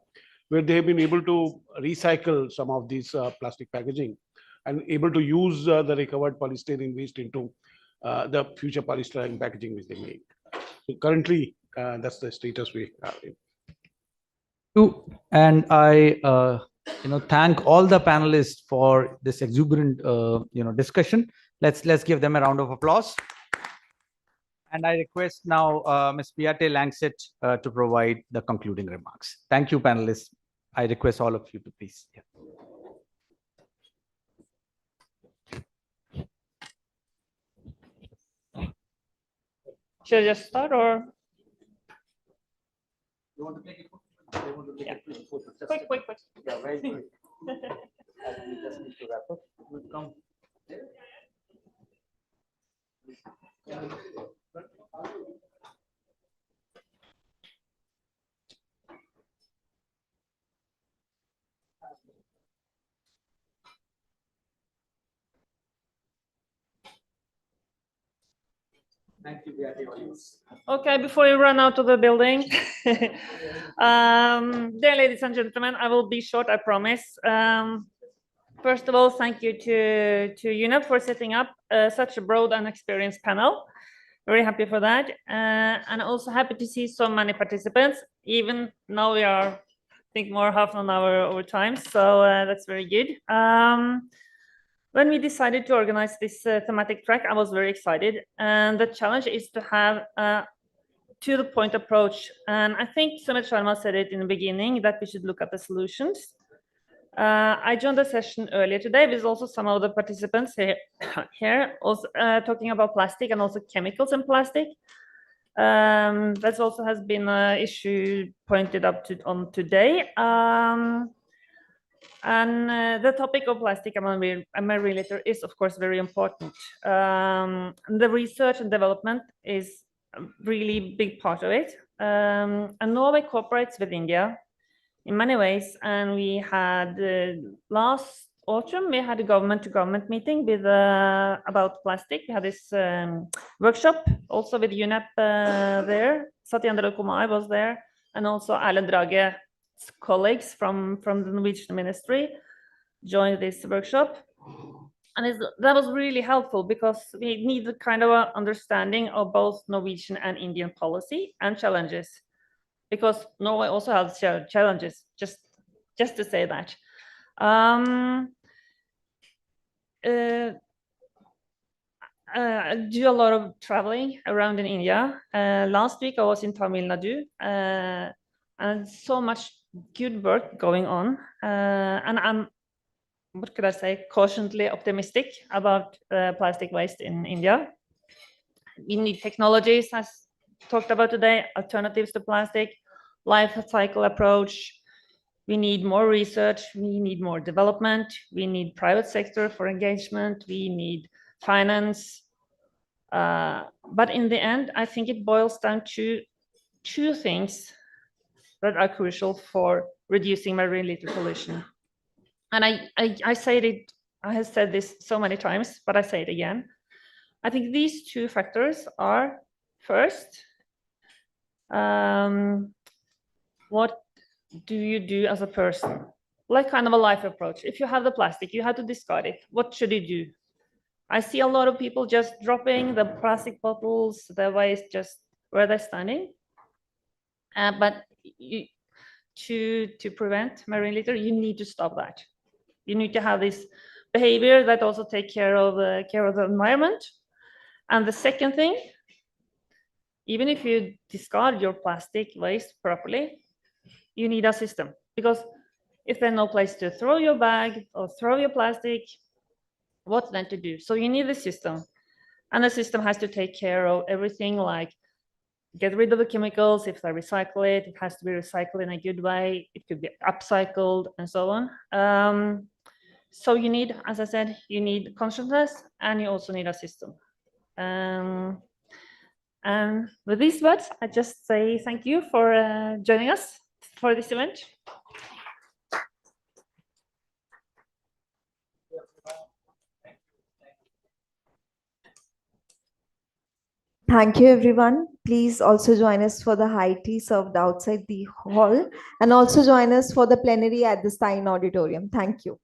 where they have been able to recycle some of these plastic packaging and able to use the recovered polystyrene waste into the future polystyrene packaging which they make. So currently, that's the status we are in. And I thank all the panelists for this exuberant discussion. Let's give them a round of applause. And I request now Ms. Beate Langset to provide the concluding remarks. Thank you, panelists. I request all of you to please. Yeah. Should I just start, or? You want to take it? Yeah. Quick. Yeah, very quick. We just need to wrap up. We'll come. Thank you, Beate, audience. Okay, before you run out of the building, dear ladies and gentlemen, I will be short, I promise. First of all, thank you to UNEP for setting up such a broad and experienced panel. Very happy for that. And also happy to see so many participants. Even now we are, I think, more half an hour over time. So that's very good. When we decided to organize this thematic track, I was very excited. And the challenge is to have a to-the-point approach. And I think Sumit Sharma said it in the beginning, that we should look at the solutions. I joined the session earlier today with also some of the participants here also talking about plastic and also chemicals in plastic. That also has been an issue pointed up on today. And the topic of plastic and marine litter is, of course, very important. The research and development is a really big part of it. And Norway cooperates with India in many ways. And we had last autumn, we had a government-to-government meeting with about plastic. We had this workshop also with UNEP there. Satyendra Kumar was there, and also Erlend Drage's colleagues from the Norwegian ministry. joined this workshop. And that was really helpful because we need a kind of a understanding of both Norwegian and Indian policy and challenges. Because Norway also has challenges, just to say that. I do a lot of traveling around in India. Last week I was in Tamil Nadu, and so much good work going on. And I'm, what could I say, cautiously optimistic about plastic waste in India. We need technologies, as talked about today, alternatives to plastic, life cycle approach. We need more research, we need more development, we need private sector for engagement, we need finance. But in the end, I think it boils down to two things that are crucial for reducing marine litter pollution. And I say it, I have said this so many times, but I say it again. I think these two factors are, first, what do you do as a person? Like kind of a life approach. If you have the plastic, you have to discard it. What should you do? I see a lot of people just dropping the plastic bottles, the waste just where they're standing. But to prevent marine litter, you need to stop that. You need to have this behavior that also take care of the environment. And the second thing, even if you discard your plastic waste properly, you need a system, because if there's no place to throw your bag or throw your plastic, what then to do? So you need a system, and the system has to take care of everything, like get rid of the chemicals. If they recycle it, it has to be recycled in a good way. It could be upcycled and so on. So you need, as I said, you need consciousness, and you also need a system. And with these words, I just say thank you for joining us for this event. Thank you, everyone. Please also join us for the high tea served outside the hall, and also join us for the plenary at the Stein Auditorium. Thank you.